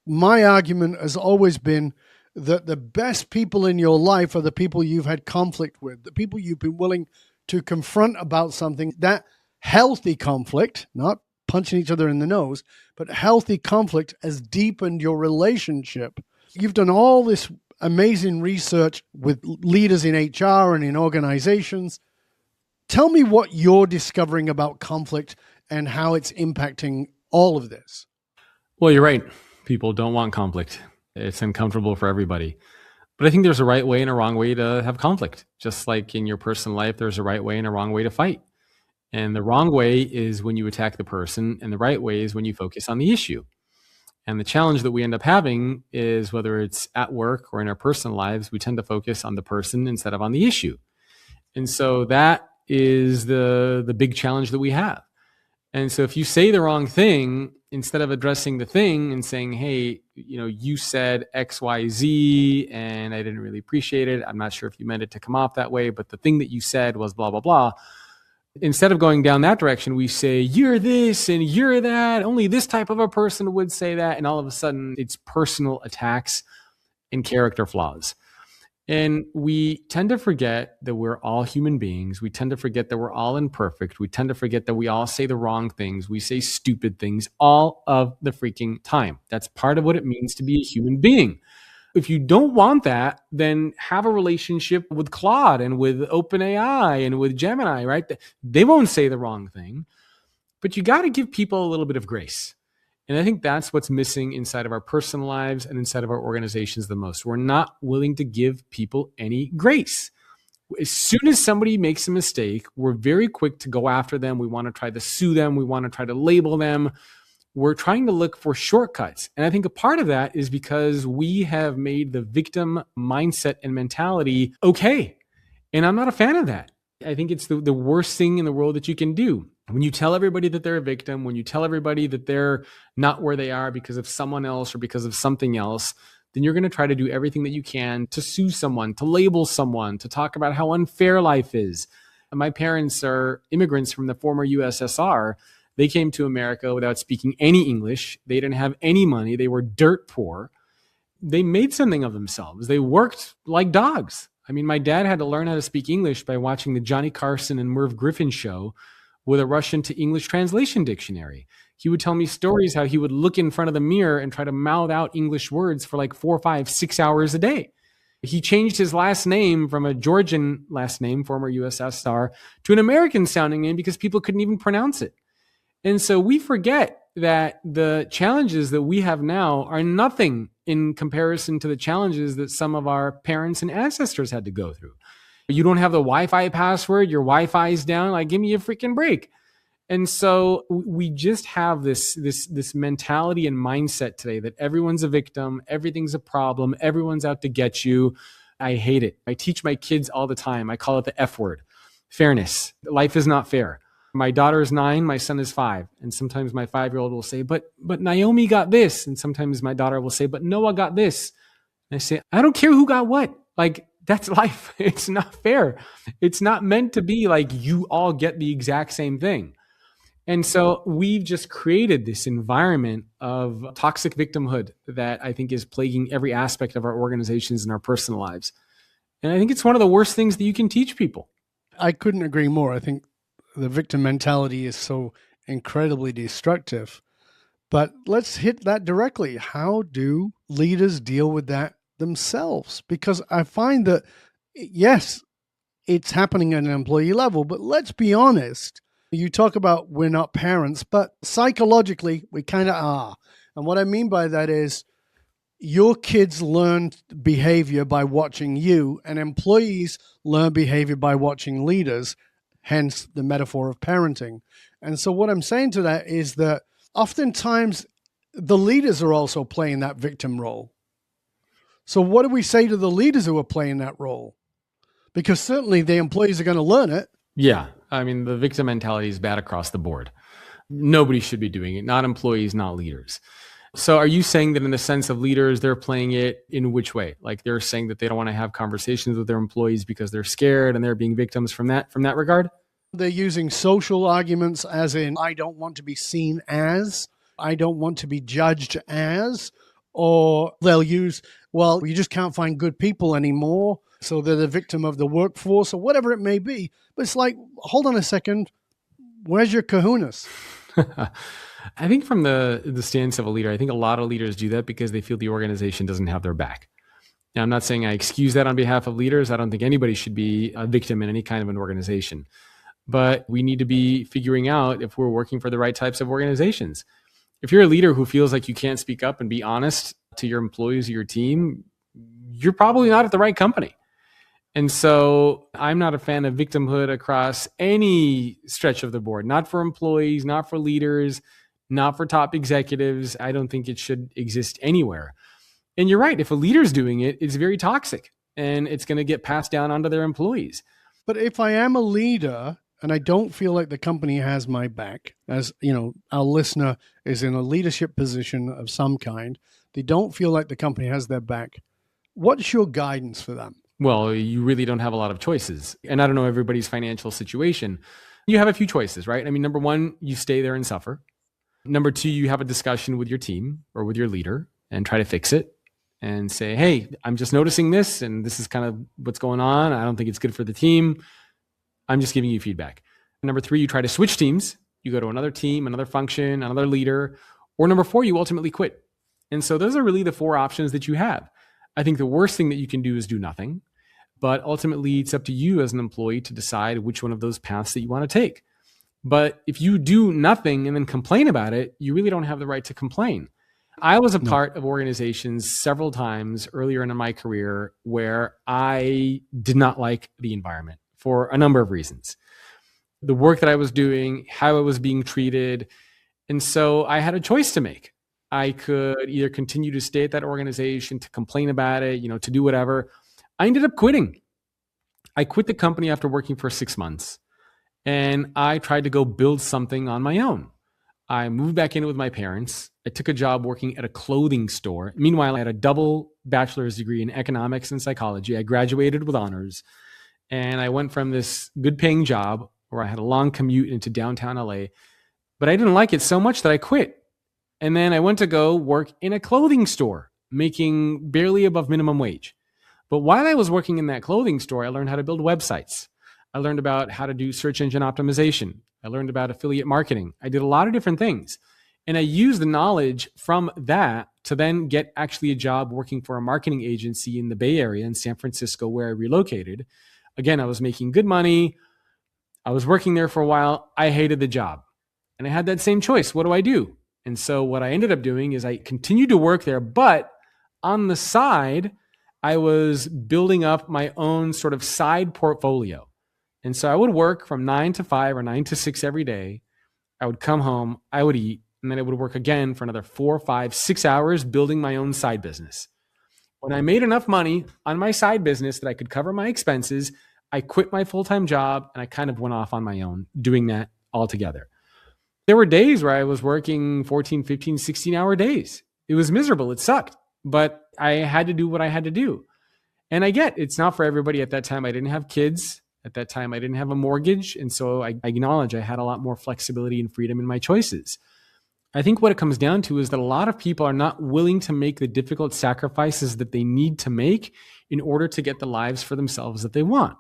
my argument has always been that the best people in your life are the people you've had conflict with, the people you've been willing to confront about something. That healthy conflict, not punching each other in the nose, but healthy conflict has deepened your relationship. You've done all this amazing research with leaders in HR and in organizations. Tell me what you're discovering about conflict and how it's impacting all of this. Well, you're right. People don't want conflict. It's uncomfortable for everybody. But I think there's a right way and a wrong way to have conflict. Just like in your personal life, there's a right way and a wrong way to fight. And the wrong way is when you attack the person, and the right way is when you focus on the issue. And the challenge that we end up having is, whether it's at work or in our personal lives, we tend to focus on the person instead of on the issue. And so that is the big challenge that we have. And so if you say the wrong thing, instead of addressing the thing and saying, hey, you said X, Y, Z, and I didn't really appreciate it. I'm not sure if you meant it to come off that way, but the thing that you said was blah, blah, blah. Instead of going down that direction, we say, you're this and you're that. Only this type of a person would say that. And all of a sudden, it's personal attacks and character flaws. And we tend to forget that we're all human beings. We tend to forget that we're all imperfect. We tend to forget that we all say the wrong things. We say stupid things all of the freaking time. That's part of what it means to be a human being. If you don't want that, then have a relationship with Claude and with OpenAI and with Gemini, right? They won't say the wrong thing, but you got to give people a little bit of grace. And I think that's what's missing inside of our personal lives and inside of our organizations the most. We're not willing to give people any grace. As soon as somebody makes a mistake, we're very quick to go after them. We want to try to sue them. We want to try to label them. We're trying to look for shortcuts. And I think a part of that is because we have made the victim mindset and mentality okay. And I'm not a fan of that. I think it's the worst thing in the world that you can do. When you tell everybody that they're a victim, when you tell everybody that they're not where they are because of someone else or because of something else, then you're going to try to do everything that you can to sue someone, to label someone, to talk about how unfair life is. And my parents are immigrants from the former USSR. They came to America without speaking any English. They didn't have any money. They were dirt poor. They made something of themselves. They worked like dogs. I mean, my dad had to learn how to speak English by watching the Johnny Carson and Merv Griffin show with a Russian to English translation dictionary. He would tell me stories how he would look in front of the mirror and try to mouth out English words for like 4, 5, 6 hours a day. He changed his last name from a Georgian last name, former USSR, to an American sounding name because people couldn't even pronounce it. And so we forget that the challenges that we have now are nothing in comparison to the challenges that some of our parents and ancestors had to go through. You don't have the Wi-Fi password, your Wi-Fi is down, like give me a freaking break. And so we just have this mentality and mindset today that everyone's a victim, everything's a problem, everyone's out to get you. I hate it. I teach my kids all the time. I call it the F word, fairness. Life is not fair. My daughter is 9, my son is 5. And sometimes my 5-year-old will say, but Naomi got this. And sometimes my daughter will say, but Noah got this. And I say, I don't care who got what. Like, that's life. It's not fair. It's not meant to be like you all get the exact same thing. And so we've just created this environment of toxic victimhood that I think is plaguing every aspect of our organizations and our personal lives. And I think it's one of the worst things that you can teach people. I couldn't agree more. I think the victim mentality is so incredibly destructive. But let's hit that directly. How do leaders deal with that themselves? Because I find that, yes, it's happening at an employee level, but let's be honest. You talk about we're not parents, but psychologically, we kind of are. And what I mean by that is your kids learn behavior by watching you, and employees learn behavior by watching leaders, hence the metaphor of parenting. And so what I'm saying to that is that oftentimes the leaders are also playing that victim role. So what do we say to the leaders who are playing that role? Because certainly the employees are going to learn it. Yeah. I mean, the victim mentality is bad across the board. Nobody should be doing it, not employees, not leaders. So are you saying that in the sense of leaders, they're playing it in which way? Like they're saying that they don't want to have conversations with their employees because they're scared and they're being victims from that regard? They're using social arguments as in, I don't want to be seen as, I don't want to be judged as, or they'll use, well, you just can't find good people anymore, so they're the victim of the workforce or whatever it may be. But it's like, hold on a second, where's your kahunas? I think from the stance of a leader, I think a lot of leaders do that because they feel the organization doesn't have their back. Now, I'm not saying I excuse that on behalf of leaders. I don't think anybody should be a victim in any kind of an organization. But we need to be figuring out if we're working for the right types of organizations. If you're a leader who feels like you can't speak up and be honest to your employees or your team, you're probably not at the right company. And so I'm not a fan of victimhood across any stretch of the board, not for employees, not for leaders, not for top executives. I don't think it should exist anywhere. And you're right. If a leader's doing it, it's very toxic and it's going to get passed down onto their employees. But if I am a leader and I don't feel like the company has my back, as you know, our listener is in a leadership position of some kind, they don't feel like the company has their back. What's your guidance for them? Well, you really don't have a lot of choices. And I don't know everybody's financial situation. You have a few choices, right? I mean, number one, you stay there and suffer. Number two, you have a discussion with your team or with your leader and try to fix it and say, hey, I'm just noticing this and this is kind of what's going on. I don't think it's good for the team. I'm just giving you feedback. Number three, you try to switch teams. You go to another team, another function, another leader. Or number four, you ultimately quit. And so those are really the four options that you have. I think the worst thing that you can do is do nothing. But ultimately, it's up to you as an employee to decide which one of those paths that you want to take. But if you do nothing and then complain about it, you really don't have the right to complain. I was a part of organizations several times earlier in my career where I did not like the environment for a number of reasons. The work that I was doing, how I was being treated. And so I had a choice to make. I could either continue to stay at that organization, to complain about it, to do whatever. I ended up quitting. I quit the company after working for 6 months and I tried to go build something on my own. I moved back in with my parents. I took a job working at a clothing store. Meanwhile, I had a double bachelor's degree in economics and psychology. I graduated with honors and I went from this good paying job where I had a long commute into downtown LA, but I didn't like it so much that I quit. And then I went to go work in a clothing store, making barely above minimum wage. But while I was working in that clothing store, I learned how to build websites. I learned about how to do search engine optimization. I learned about affiliate marketing. I did a lot of different things. And I used the knowledge from that to then get actually a job working for a marketing agency in the Bay Area in San Francisco, where I relocated. Again, I was making good money. I was working there for a while. I hated the job. And I had that same choice. What do I do? And so what I ended up doing is I continued to work there, but on the side, I was building up my own sort of side portfolio. And so I would work from 9 to 5 or 9 to 6 every day. I would come home, I would eat, and then I would work again for another 4, 5, 6 hours building my own side business. When I made enough money on my side business that I could cover my expenses, I quit my full-time job and I kind of went off on my own doing that altogether. There were days where I was working 14, 15, 16-hour days. It was miserable. It sucked, but I had to do what I had to do. And I get it's not for everybody. At that time, I didn't have kids. At that time, I didn't have a mortgage. And so I acknowledge I had a lot more flexibility and freedom in my choices. I think what it comes down to is that a lot of people are not willing to make the difficult sacrifices that they need to make in order to get the lives for themselves that they want.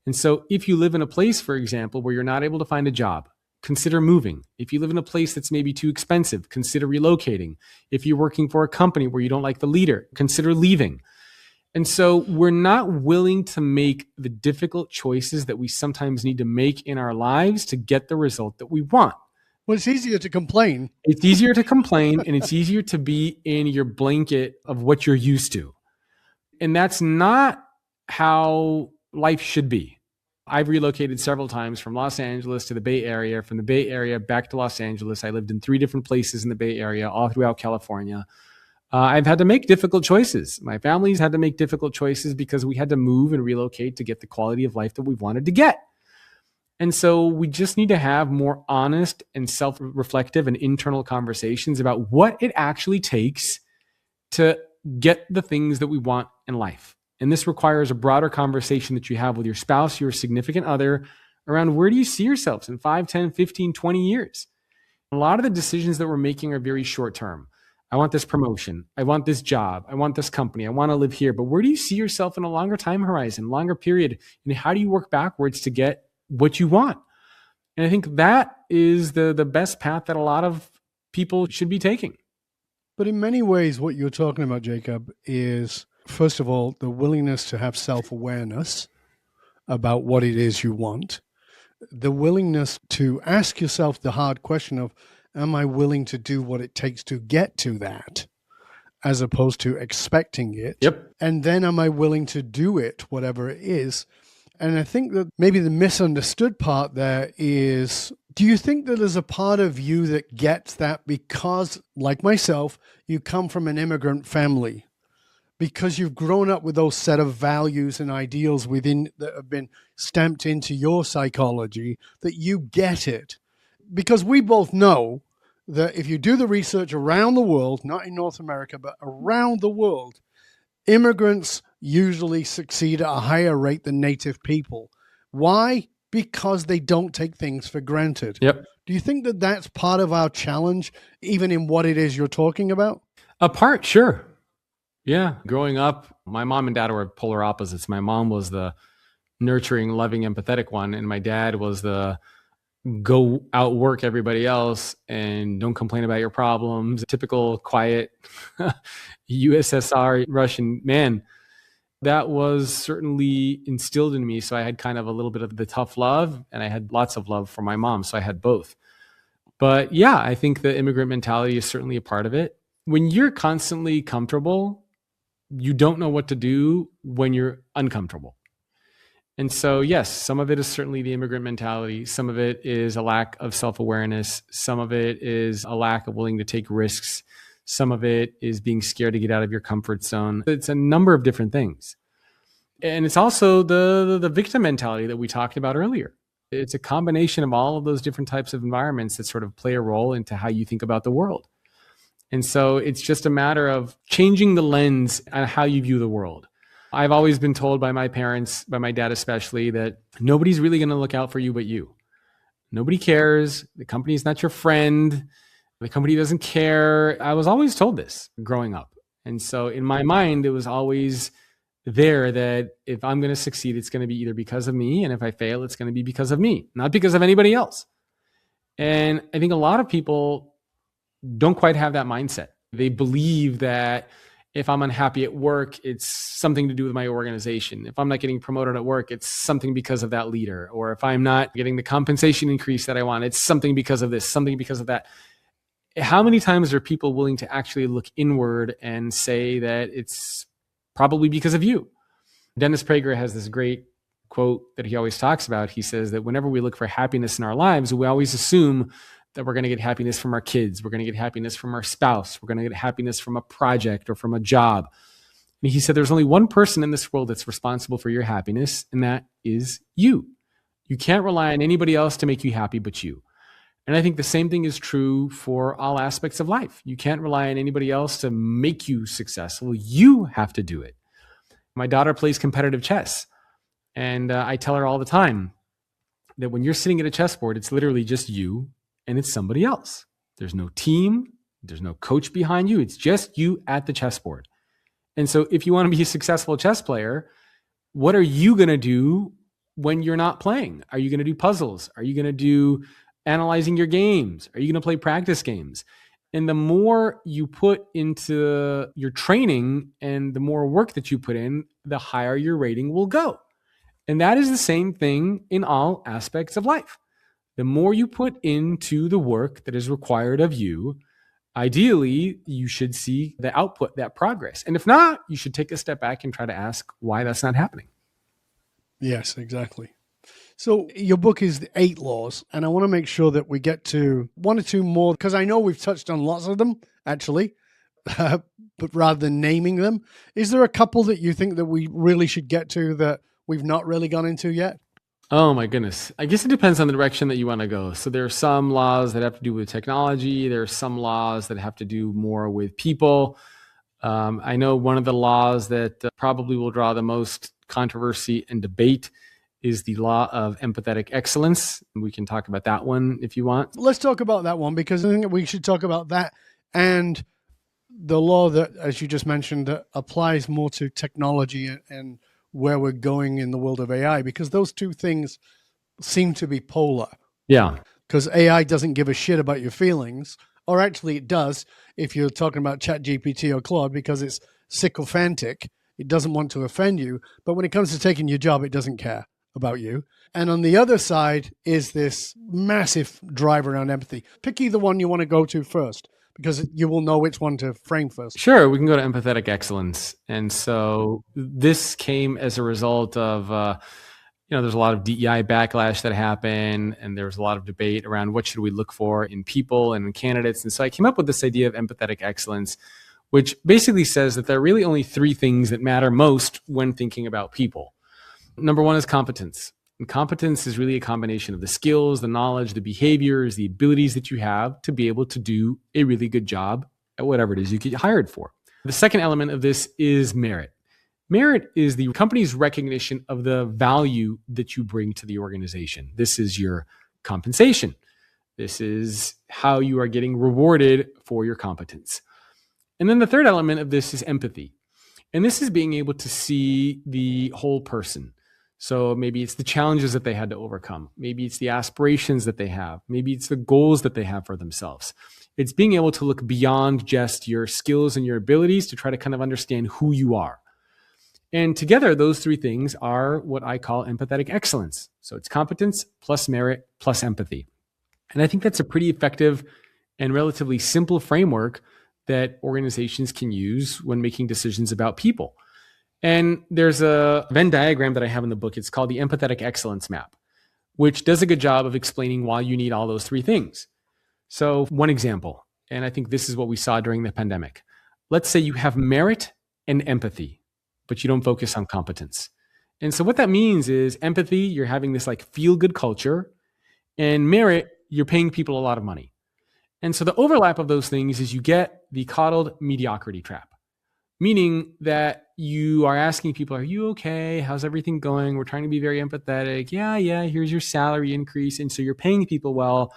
And so if you live in a place, for example, where you're not able to find a job, consider moving. If you live in a place that's maybe too expensive, consider relocating. If you're working for a company where you don't like the leader, consider leaving. And so we're not willing to make the difficult choices that we sometimes need to make in our lives to get the result that we want. Well, it's easier to complain. It's easier to complain and it's easier to be in your blanket of what you're used to. And that's not how life should be. I've relocated several times from Los Angeles to the Bay Area, from the Bay Area back to Los Angeles. I lived in 3 different places in the Bay Area, all throughout California. I've had to make difficult choices. My family's had to make difficult choices because we had to move and relocate to get the quality of life that we wanted to get. And so we just need to have more honest and self-reflective and internal conversations about what it actually takes to get the things that we want in life. And this requires a broader conversation that you have with your spouse, your significant other, around where do you see yourselves in 5, 10, 15, 20 years? A lot of the decisions that we're making are very short term. I want this promotion. I want this job. I want this company. I want to live here. But where do you see yourself in a longer time horizon, longer period? And how do you work backwards to get what you want? And I think that is the best path that a lot of people should be taking. But in many ways, what you're talking about, Jacob, is, first of all, the willingness to have self-awareness about what it is you want, the willingness to ask yourself the hard question of, am I willing to do what it takes to get to that, as opposed to expecting it? Yep. And then am I willing to do it, whatever it is? And I think that maybe the misunderstood part there is, do you think that there's a part of you that gets that because, like myself, you come from an immigrant family? Because you've grown up with those set of values and ideals within that have been stamped into your psychology, that you get it? Because we both know that if you do the research around the world, not in North America, but around the world, immigrants usually succeed at a higher rate than native people. Why? Because they don't take things for granted. Yep. Do you think that that's part of our challenge, even in what it is you're talking about? A part, sure. Yeah. Growing up, my mom and dad were polar opposites. My mom was the nurturing, loving, empathetic one, and my dad was the go outwork everybody else and don't complain about your problems. Typical quiet USSR Russian man. That was certainly instilled in me. So I had kind of a little bit of the tough love and I had lots of love for my mom. So I had both. But yeah, I think the immigrant mentality is certainly a part of it. When you're constantly comfortable, you don't know what to do when you're uncomfortable. And so, yes, some of it is certainly the immigrant mentality. Some of it is a lack of self-awareness. Some of it is a lack of willing to take risks. Some of it is being scared to get out of your comfort zone. It's a number of different things. And it's also the victim mentality that we talked about earlier. It's a combination of all of those different types of environments that sort of play a role into how you think about the world. And so it's just a matter of changing the lens on how you view the world. I've always been told by my parents, by my dad especially, that nobody's really going to look out for you but you. Nobody cares. The company's not your friend. The company doesn't care. I was always told this growing up. And so in my mind, it was always there that if I'm going to succeed, it's going to be either because of me. And if I fail, it's going to be because of me, not because of anybody else. And I think a lot of people don't quite have that mindset. They believe that if I'm unhappy at work, it's something to do with my organization. If I'm not getting promoted at work, it's something because of that leader. Or if I'm not getting the compensation increase that I want, it's something because of this, something because of that. How many times are people willing to actually look inward and say that it's probably because of you? Dennis Prager has this great quote that he always talks about. He says that whenever we look for happiness in our lives, we always assume that we're going to get happiness from our kids. We're going to get happiness from our spouse. We're going to get happiness from a project or from a job. And he said, there's only one person in this world that's responsible for your happiness, and that is you. You can't rely on anybody else to make you happy but you. And I think the same thing is true for all aspects of life. You can't rely on anybody else to make you successful. You have to do it. My daughter plays competitive chess, and I tell her all the time that when you're sitting at a chessboard, it's literally just you and it's somebody else. There's no team. There's no coach behind you. It's just you at the chessboard. And so if you want to be a successful chess player, what are you going to do when you're not playing? Are you going to do puzzles? Are you going to do analyzing your games? Are you going to play practice games? And the more you put into your training and the more work that you put in, the higher your rating will go. And that is the same thing in all aspects of life. The more you put into the work that is required of you, ideally, you should see the output, that progress. And if not, you should take a step back and try to ask why that's not happening. Yes, exactly. So your book is the 8 laws, and I want to make sure that we get to 1 or 2 more, because I know we've touched on lots of them, actually, but rather than naming them, is there a couple that you think that we really should get to that we've not really gone into yet? Oh my goodness. I guess it depends on the direction that you want to go. So there are some laws that have to do with technology. There are some laws that have to do more with people. I know one of the laws that probably will draw the most controversy and debate is the law of empathetic excellence. We can talk about that one if you want. Let's talk about that one, because I think we should talk about that and the law that, as you just mentioned, that applies more to technology and where we're going in the world of AI, because those two things seem to be polar. Yeah. Because AI doesn't give a shit about your feelings, or actually it does if you're talking about ChatGPT or Claude, because it's sycophantic. It doesn't want to offend you. But when it comes to taking your job, it doesn't care about you. And on the other side is this massive drive around empathy. Pick either one you want to go to first, because you will know which one to frame first. Sure, we can go to empathetic excellence. And so this came as a result of, there's a lot of DEI backlash that happened, and there was a lot of debate around what should we look for in people and in candidates. And so I came up with this idea of empathetic excellence, which basically says that there are really only 3 things that matter most when thinking about people. Number 1 is competence. And competence is really a combination of the skills, the knowledge, the behaviors, the abilities that you have to be able to do a really good job at whatever it is you get hired for. The second element of this is merit. Merit is the company's recognition of the value that you bring to the organization. This is your compensation. This is how you are getting rewarded for your competence. And then the third element of this is empathy. And this is being able to see the whole person. So maybe it's the challenges that they had to overcome. Maybe it's the aspirations that they have. Maybe it's the goals that they have for themselves. It's being able to look beyond just your skills and your abilities to try to kind of understand who you are. And together, those 3 things are what I call empathetic excellence. So it's competence plus merit plus empathy. And I think that's a pretty effective and relatively simple framework that organizations can use when making decisions about people. And there's a Venn diagram that I have in the book. It's called the Empathetic Excellence Map, which does a good job of explaining why you need all those 3 things. So one example, and I think this is what we saw during the pandemic. Let's say you have merit and empathy, but you don't focus on competence. And so what that means is empathy, you're having this like feel-good culture, and merit, you're paying people a lot of money. And so the overlap of those things is you get the coddled mediocrity trap. Meaning that you are asking people, are you okay? How's everything going? We're trying to be very empathetic. Yeah, here's your salary increase. And so you're paying people well,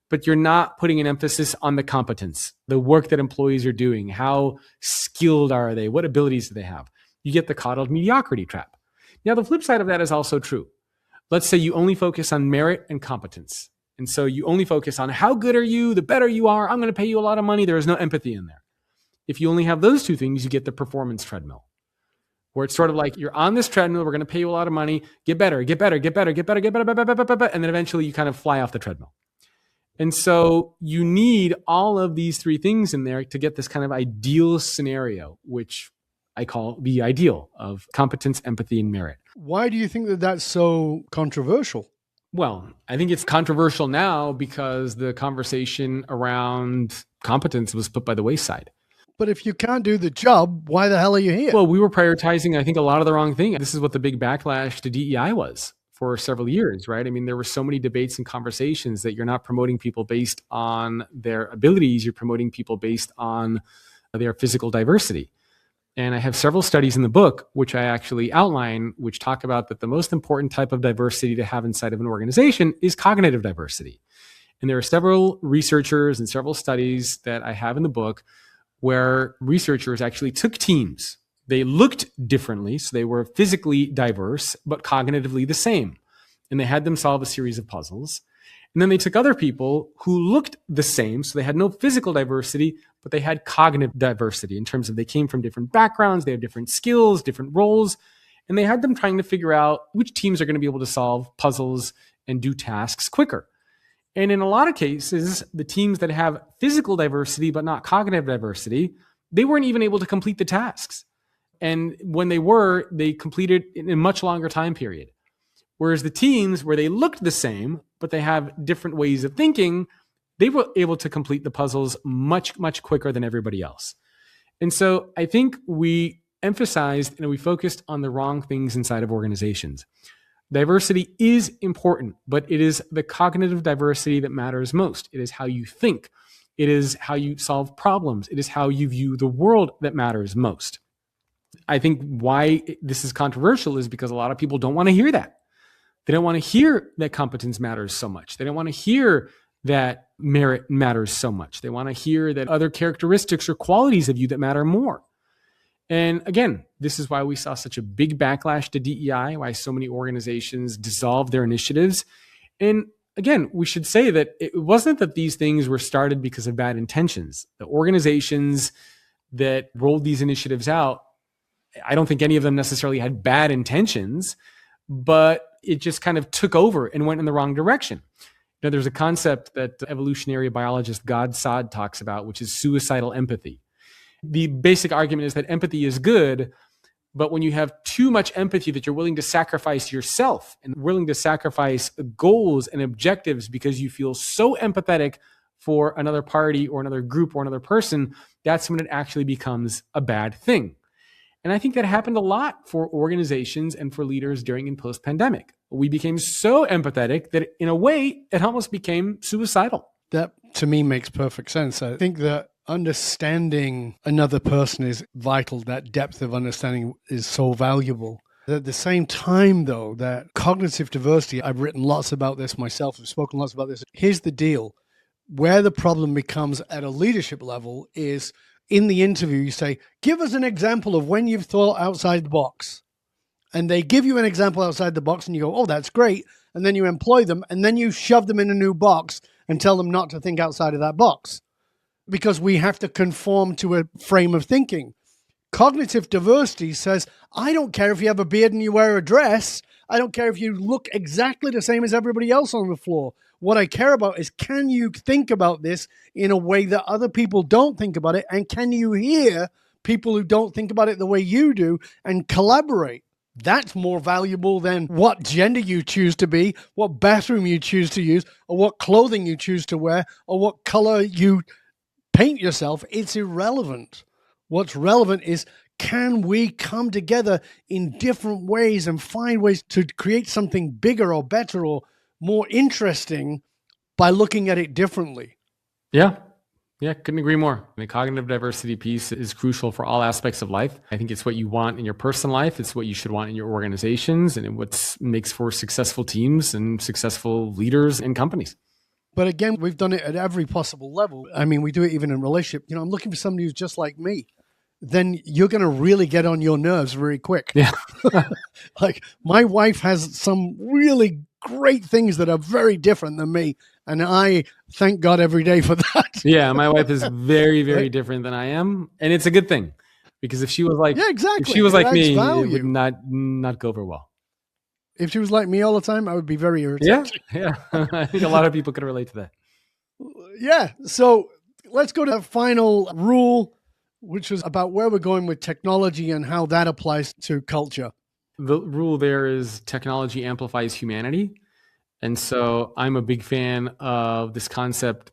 but you're not putting an emphasis on the competence, the work that employees are doing. How skilled are they? What abilities do they have? You get the coddled mediocrity trap. Now, the flip side of that is also true. Let's say you only focus on merit and competence. And so you only focus on how good are you? The better you are, I'm going to pay you a lot of money. There is no empathy in there. If you only have those 2 things, you get the performance treadmill, where it's sort of like you're on this treadmill, we're going to pay you a lot of money, get better, get better, get better, get better, get better, and then eventually you kind of fly off the treadmill. And so you need all of these 3 things in there to get this kind of ideal scenario, which I call the ideal of competence, empathy, and merit. Why do you think that that's so controversial? Well, I think it's controversial now because the conversation around competence was put by the wayside. But if you can't do the job, why the hell are you here? Well, we were prioritizing, I think, a lot of the wrong thing. This is what the big backlash to DEI was for several years, right? I mean, there were so many debates and conversations that you're not promoting people based on their abilities, you're promoting people based on their physical diversity. And I have several studies in the book, which I actually outline, which talk about that the most important type of diversity to have inside of an organization is cognitive diversity. And there are several researchers and several studies that I have in the book where researchers actually took teams. They looked differently, so they were physically diverse, but cognitively the same. And they had them solve a series of puzzles. And then they took other people who looked the same, so they had no physical diversity, but they had cognitive diversity in terms of they came from different backgrounds, they had different skills, different roles, and they had them trying to figure out which teams are going to be able to solve puzzles and do tasks quicker. And in a lot of cases, the teams that have physical diversity but not cognitive diversity, they weren't even able to complete the tasks. And when they were, they completed in a much longer time period. Whereas the teams where they looked the same, but they have different ways of thinking, they were able to complete the puzzles much, much quicker than everybody else. And so I think we emphasized and we focused on the wrong things inside of organizations. Diversity is important, but it is the cognitive diversity that matters most. It is how you think. It is how you solve problems. It is how you view the world that matters most. I think why this is controversial is because a lot of people don't want to hear that. They don't want to hear that competence matters so much. They don't want to hear that merit matters so much. They want to hear that other characteristics or qualities of you that matter more. And again, this is why we saw such a big backlash to DEI, why so many organizations dissolved their initiatives. And again, we should say that it wasn't that these things were started because of bad intentions. The organizations that rolled these initiatives out, I don't think any of them necessarily had bad intentions, but it just kind of took over and went in the wrong direction. You know, there's a concept that evolutionary biologist God Saad talks about, which is suicidal empathy. The basic argument is that empathy is good, but when you have too much empathy that you're willing to sacrifice yourself and willing to sacrifice goals and objectives because you feel so empathetic for another party or another group or another person, that's when it actually becomes a bad thing. And I think that happened a lot for organizations and for leaders during and post-pandemic. We became so empathetic that in a way, it almost became suicidal. That to me makes perfect sense. I think that understanding another person is vital. That depth of understanding is so valuable. At the same time, though, that cognitive diversity, I've written lots about this myself. I've spoken lots about this. Here's the deal. Where the problem becomes at a leadership level is in the interview, you say, give us an example of when you've thought outside the box. And they give you an example outside the box and you go, oh, that's great. And then you employ them and then you shove them in a new box and tell them not to think outside of that box because we have to conform to a frame of thinking. Cognitive diversity says, I don't care if you have a beard and you wear a dress. I don't care if you look exactly the same as everybody else on the floor. What I care about is, can you think about this in a way that other people don't think about it? And can you hear people who don't think about it the way you do and collaborate? That's more valuable than what gender you choose to be, what bathroom you choose to use, or what clothing you choose to wear, or what color you paint yourself. It's irrelevant. What's relevant is, can we come together in different ways and find ways to create something bigger or better or more interesting by looking at it differently? Yeah, couldn't agree more. The cognitive diversity piece is crucial for all aspects of life. I think it's what you want in your personal life. It's what you should want in your organizations, and what makes for successful teams and successful leaders and companies. But again, we've done it at every possible level. I mean, we do it even in relationship. You know, I'm looking for somebody who's just like me. Then you're going to really get on your nerves very quick. Yeah. Like my wife has some really great things that are very different than me. And I thank God every day for that. Yeah. My wife is very, very different than I am. And it's a good thing, because if she was like, exactly. If she was like me, value. it would not go over well. If she was like me all the time, I would be very irritated. Yeah. I think a lot of people could relate to that. Yeah. So let's go to the final rule, which is about where we're going with technology and how that applies to culture. The rule there is technology amplifies humanity. And so I'm a big fan of this concept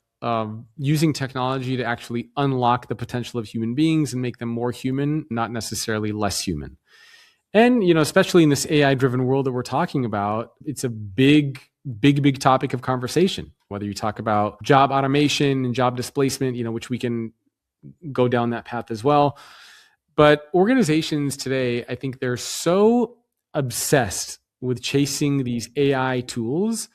using technology to actually unlock the potential of human beings and make them more human, not necessarily less human. And, especially in this AI driven world that we're talking about, it's a big, big, big topic of conversation. Whether you talk about job automation and job displacement, which we can go down that path as well. But organizations today, I think they're so obsessed with chasing these AI tools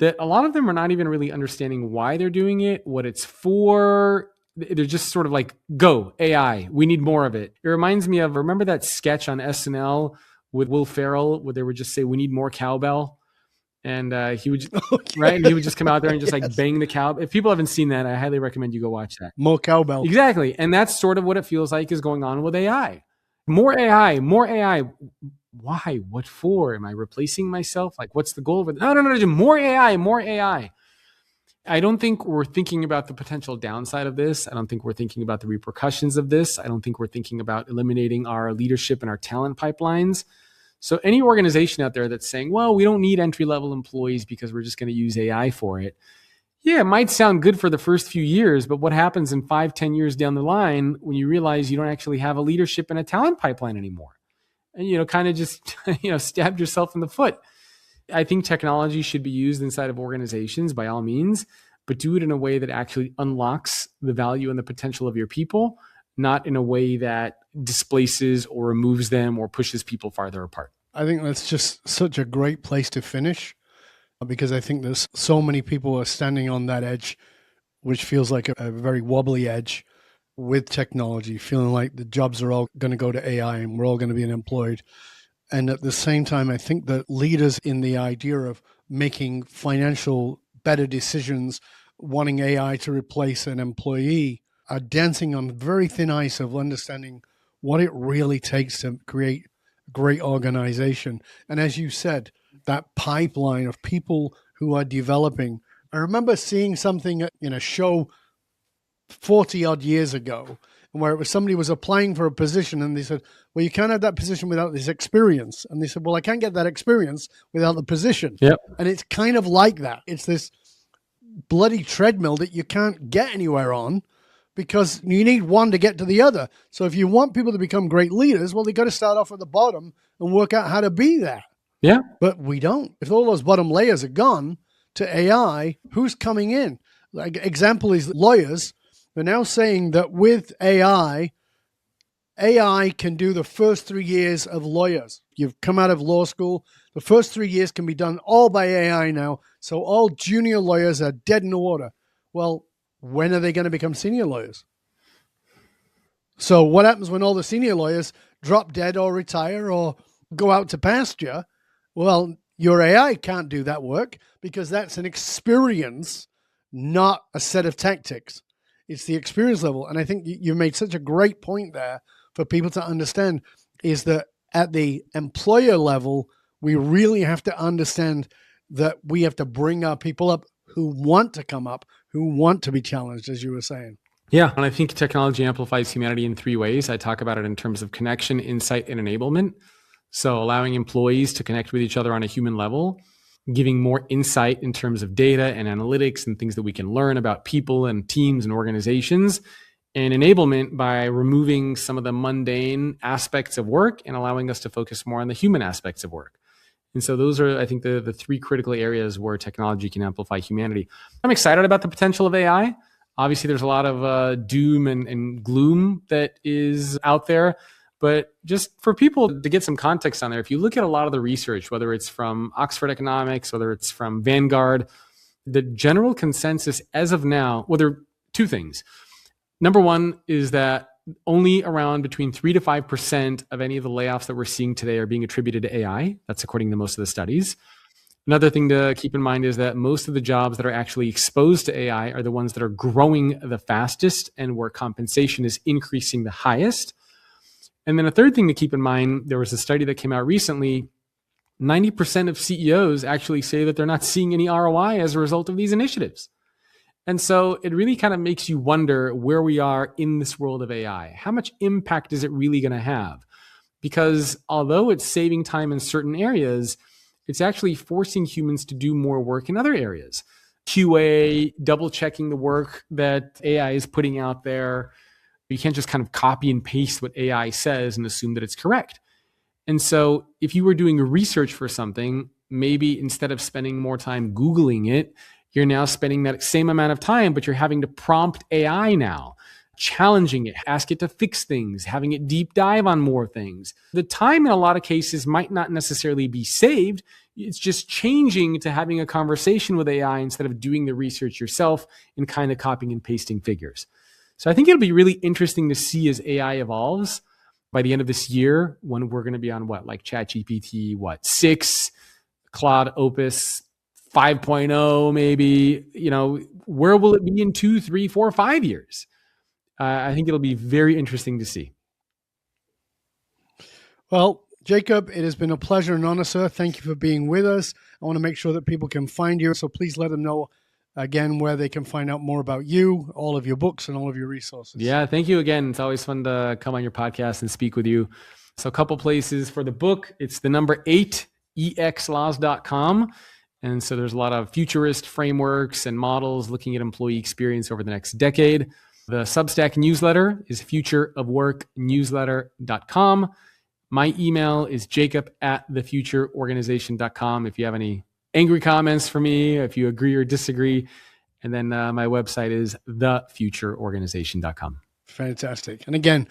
that a lot of them are not even really understanding why they're doing it, what it's for. They're just sort of like, go, AI, we need more of it. It reminds me of, remember that sketch on SNL with Will Ferrell where they would just say, we need more cowbell? And he would, right? And he would just come out there and just like bang the cow. If people haven't seen that, I highly recommend you go watch that. More cowbell. Exactly. And that's sort of what it feels like is going on with AI. More AI, more AI. Why? What for? Am I replacing myself? Like, what's the goal of it? No, more AI, more AI. I don't think we're thinking about the potential downside of this. I don't think we're thinking about the repercussions of this. I don't think we're thinking about eliminating our leadership and our talent pipelines. So any organization out there that's saying, well, we don't need entry-level employees because we're just going to use AI for it. Yeah, it might sound good for the first few years, but what happens in 5-10 years down the line when you realize you don't actually have a leadership and a talent pipeline anymore? And, kind of just, stabbed yourself in the foot. I think technology should be used inside of organizations by all means, but do it in a way that actually unlocks the value and the potential of your people, not in a way that displaces or removes them or pushes people farther apart. I think that's just such a great place to finish, because I think there's so many people are standing on that edge, which feels like a very wobbly edge with technology, feeling like the jobs are all going to go to AI and we're all going to be unemployed. And at the same time, I think that leaders in the idea of making financial better decisions, wanting AI to replace an employee, are dancing on very thin ice of understanding what it really takes to create a great organization. And as you said, that pipeline of people who are developing. I remember seeing something in a show 40 odd years ago where it was somebody was applying for a position and they said, well, you can't have that position without this experience. And they said, well, I can't get that experience without the position. Yep. And it's kind of like that. It's this bloody treadmill that you can't get anywhere on because you need one to get to the other. So if you want people to become great leaders, well, they got to start off at the bottom and work out how to be that. Yeah. But we don't. If all those bottom layers are gone to AI, who's coming in? Like example is lawyers. They're now saying that with AI can do the first 3 years of lawyers. You've come out of law school. The first 3 years can be done all by AI now. So all junior lawyers are dead in the water. Well, when are they going to become senior lawyers? So what happens when all the senior lawyers drop dead or retire or go out to pasture? Well, your AI can't do that work because that's an experience, not a set of tactics. It's the experience level. And I think you made such a great point there for people to understand is that at the employer level, we really have to understand that we have to bring our people up who want to come up, who want to be challenged, as you were saying. Yeah. And I think technology amplifies humanity in 3 ways. I talk about it in terms of connection, insight, and enablement. So allowing employees to connect with each other on a human level, giving more insight in terms of data and analytics and things that we can learn about people and teams and organizations, and enablement by removing some of the mundane aspects of work and allowing us to focus more on the human aspects of work. And so those are, I think, the 3 critical areas where technology can amplify humanity. I'm excited about the potential of AI. Obviously, there's a lot of doom and gloom that is out there. But just for people to get some context on there, if you look at a lot of the research, whether it's from Oxford Economics, whether it's from Vanguard, the general consensus as of now, well, there are 2 things. Number one is that only around between 3 to 5% of any of the layoffs that we're seeing today are being attributed to AI. That's according to most of the studies. Another thing to keep in mind is that most of the jobs that are actually exposed to AI are the ones that are growing the fastest and where compensation is increasing the highest. And then a third thing to keep in mind, there was a study that came out recently, 90% of CEOs actually say that they're not seeing any ROI as a result of these initiatives. And so it really kind of makes you wonder where we are in this world of AI. How much impact is it really going to have? Because although it's saving time in certain areas, it's actually forcing humans to do more work in other areas. QA, double checking the work that AI is putting out there. You can't just kind of copy and paste what AI says and assume that it's correct. And so if you were doing research for something, maybe instead of spending more time Googling it, you're now spending that same amount of time, but you're having to prompt AI now, challenging it, ask it to fix things, having it deep dive on more things. The time in a lot of cases might not necessarily be saved. It's just changing to having a conversation with AI instead of doing the research yourself and kind of copying and pasting figures. So I think it'll be really interesting to see as AI evolves by the end of this year, when we're going to be on like ChatGPT, 6, Claude Opus 5.0, maybe, where will it be in 2, 3, 4, 5 years? I think it'll be very interesting to see. Well, Jacob, it has been a pleasure and honor, sir. Thank you for being with us. I want to make sure that people can find you. So please let them know again where they can find out more about you, all of your books, and all of your resources. Yeah, thank you again. It's always fun to come on your podcast and speak with you. So a couple places for the book. It's the number 8, exlaws.com. And so there's a lot of futurist frameworks and models looking at employee experience over the next decade. The Substack newsletter is futureofworknewsletter.com. My email is jacob@thefutureorganization.com if you have any angry comments for me, if you agree or disagree. And then my website is thefutureorganization.com. Fantastic. And again,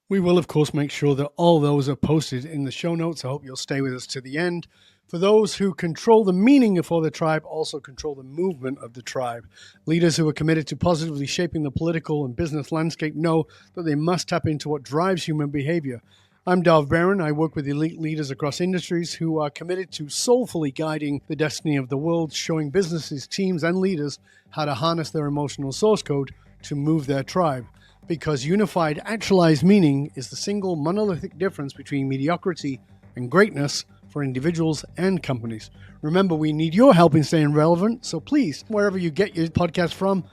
we will, of course, make sure that all those are posted in the show notes. I hope you'll stay with us to the end. For those who control the meaning for the tribe, also control the movement of the tribe. Leaders who are committed to positively shaping the political and business landscape know that they must tap into what drives human behavior. I'm Dov Baron. I work with elite leaders across industries who are committed to soulfully guiding the destiny of the world, showing businesses, teams, and leaders how to harness their emotional source code to move their tribe. Because unified, actualized meaning is the single monolithic difference between mediocrity and greatness for individuals and companies. Remember, we need your help in staying relevant, so please, wherever you get your podcast from,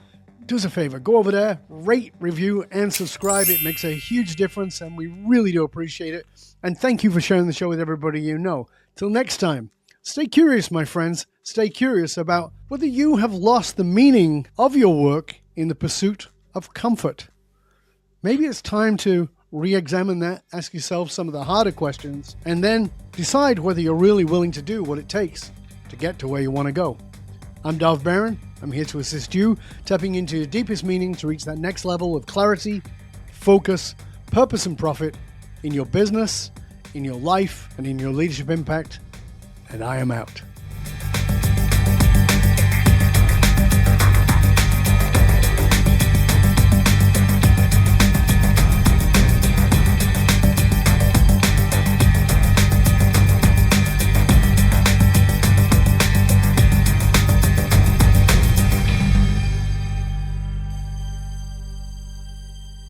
do us a favor, go over there, rate, review, and subscribe. It makes a huge difference, and we really do appreciate it. And thank you for sharing the show with everybody you know. Till next time, stay curious, my friends. Stay curious about whether you have lost the meaning of your work in the pursuit of comfort. Maybe it's time to re-examine that, ask yourself some of the harder questions, and then decide whether you're really willing to do what it takes to get to where you want to go. I'm Dov Baron. I'm here to assist you, tapping into your deepest meaning to reach that next level of clarity, focus, purpose, and profit in your business, in your life, and in your leadership impact. And I am out.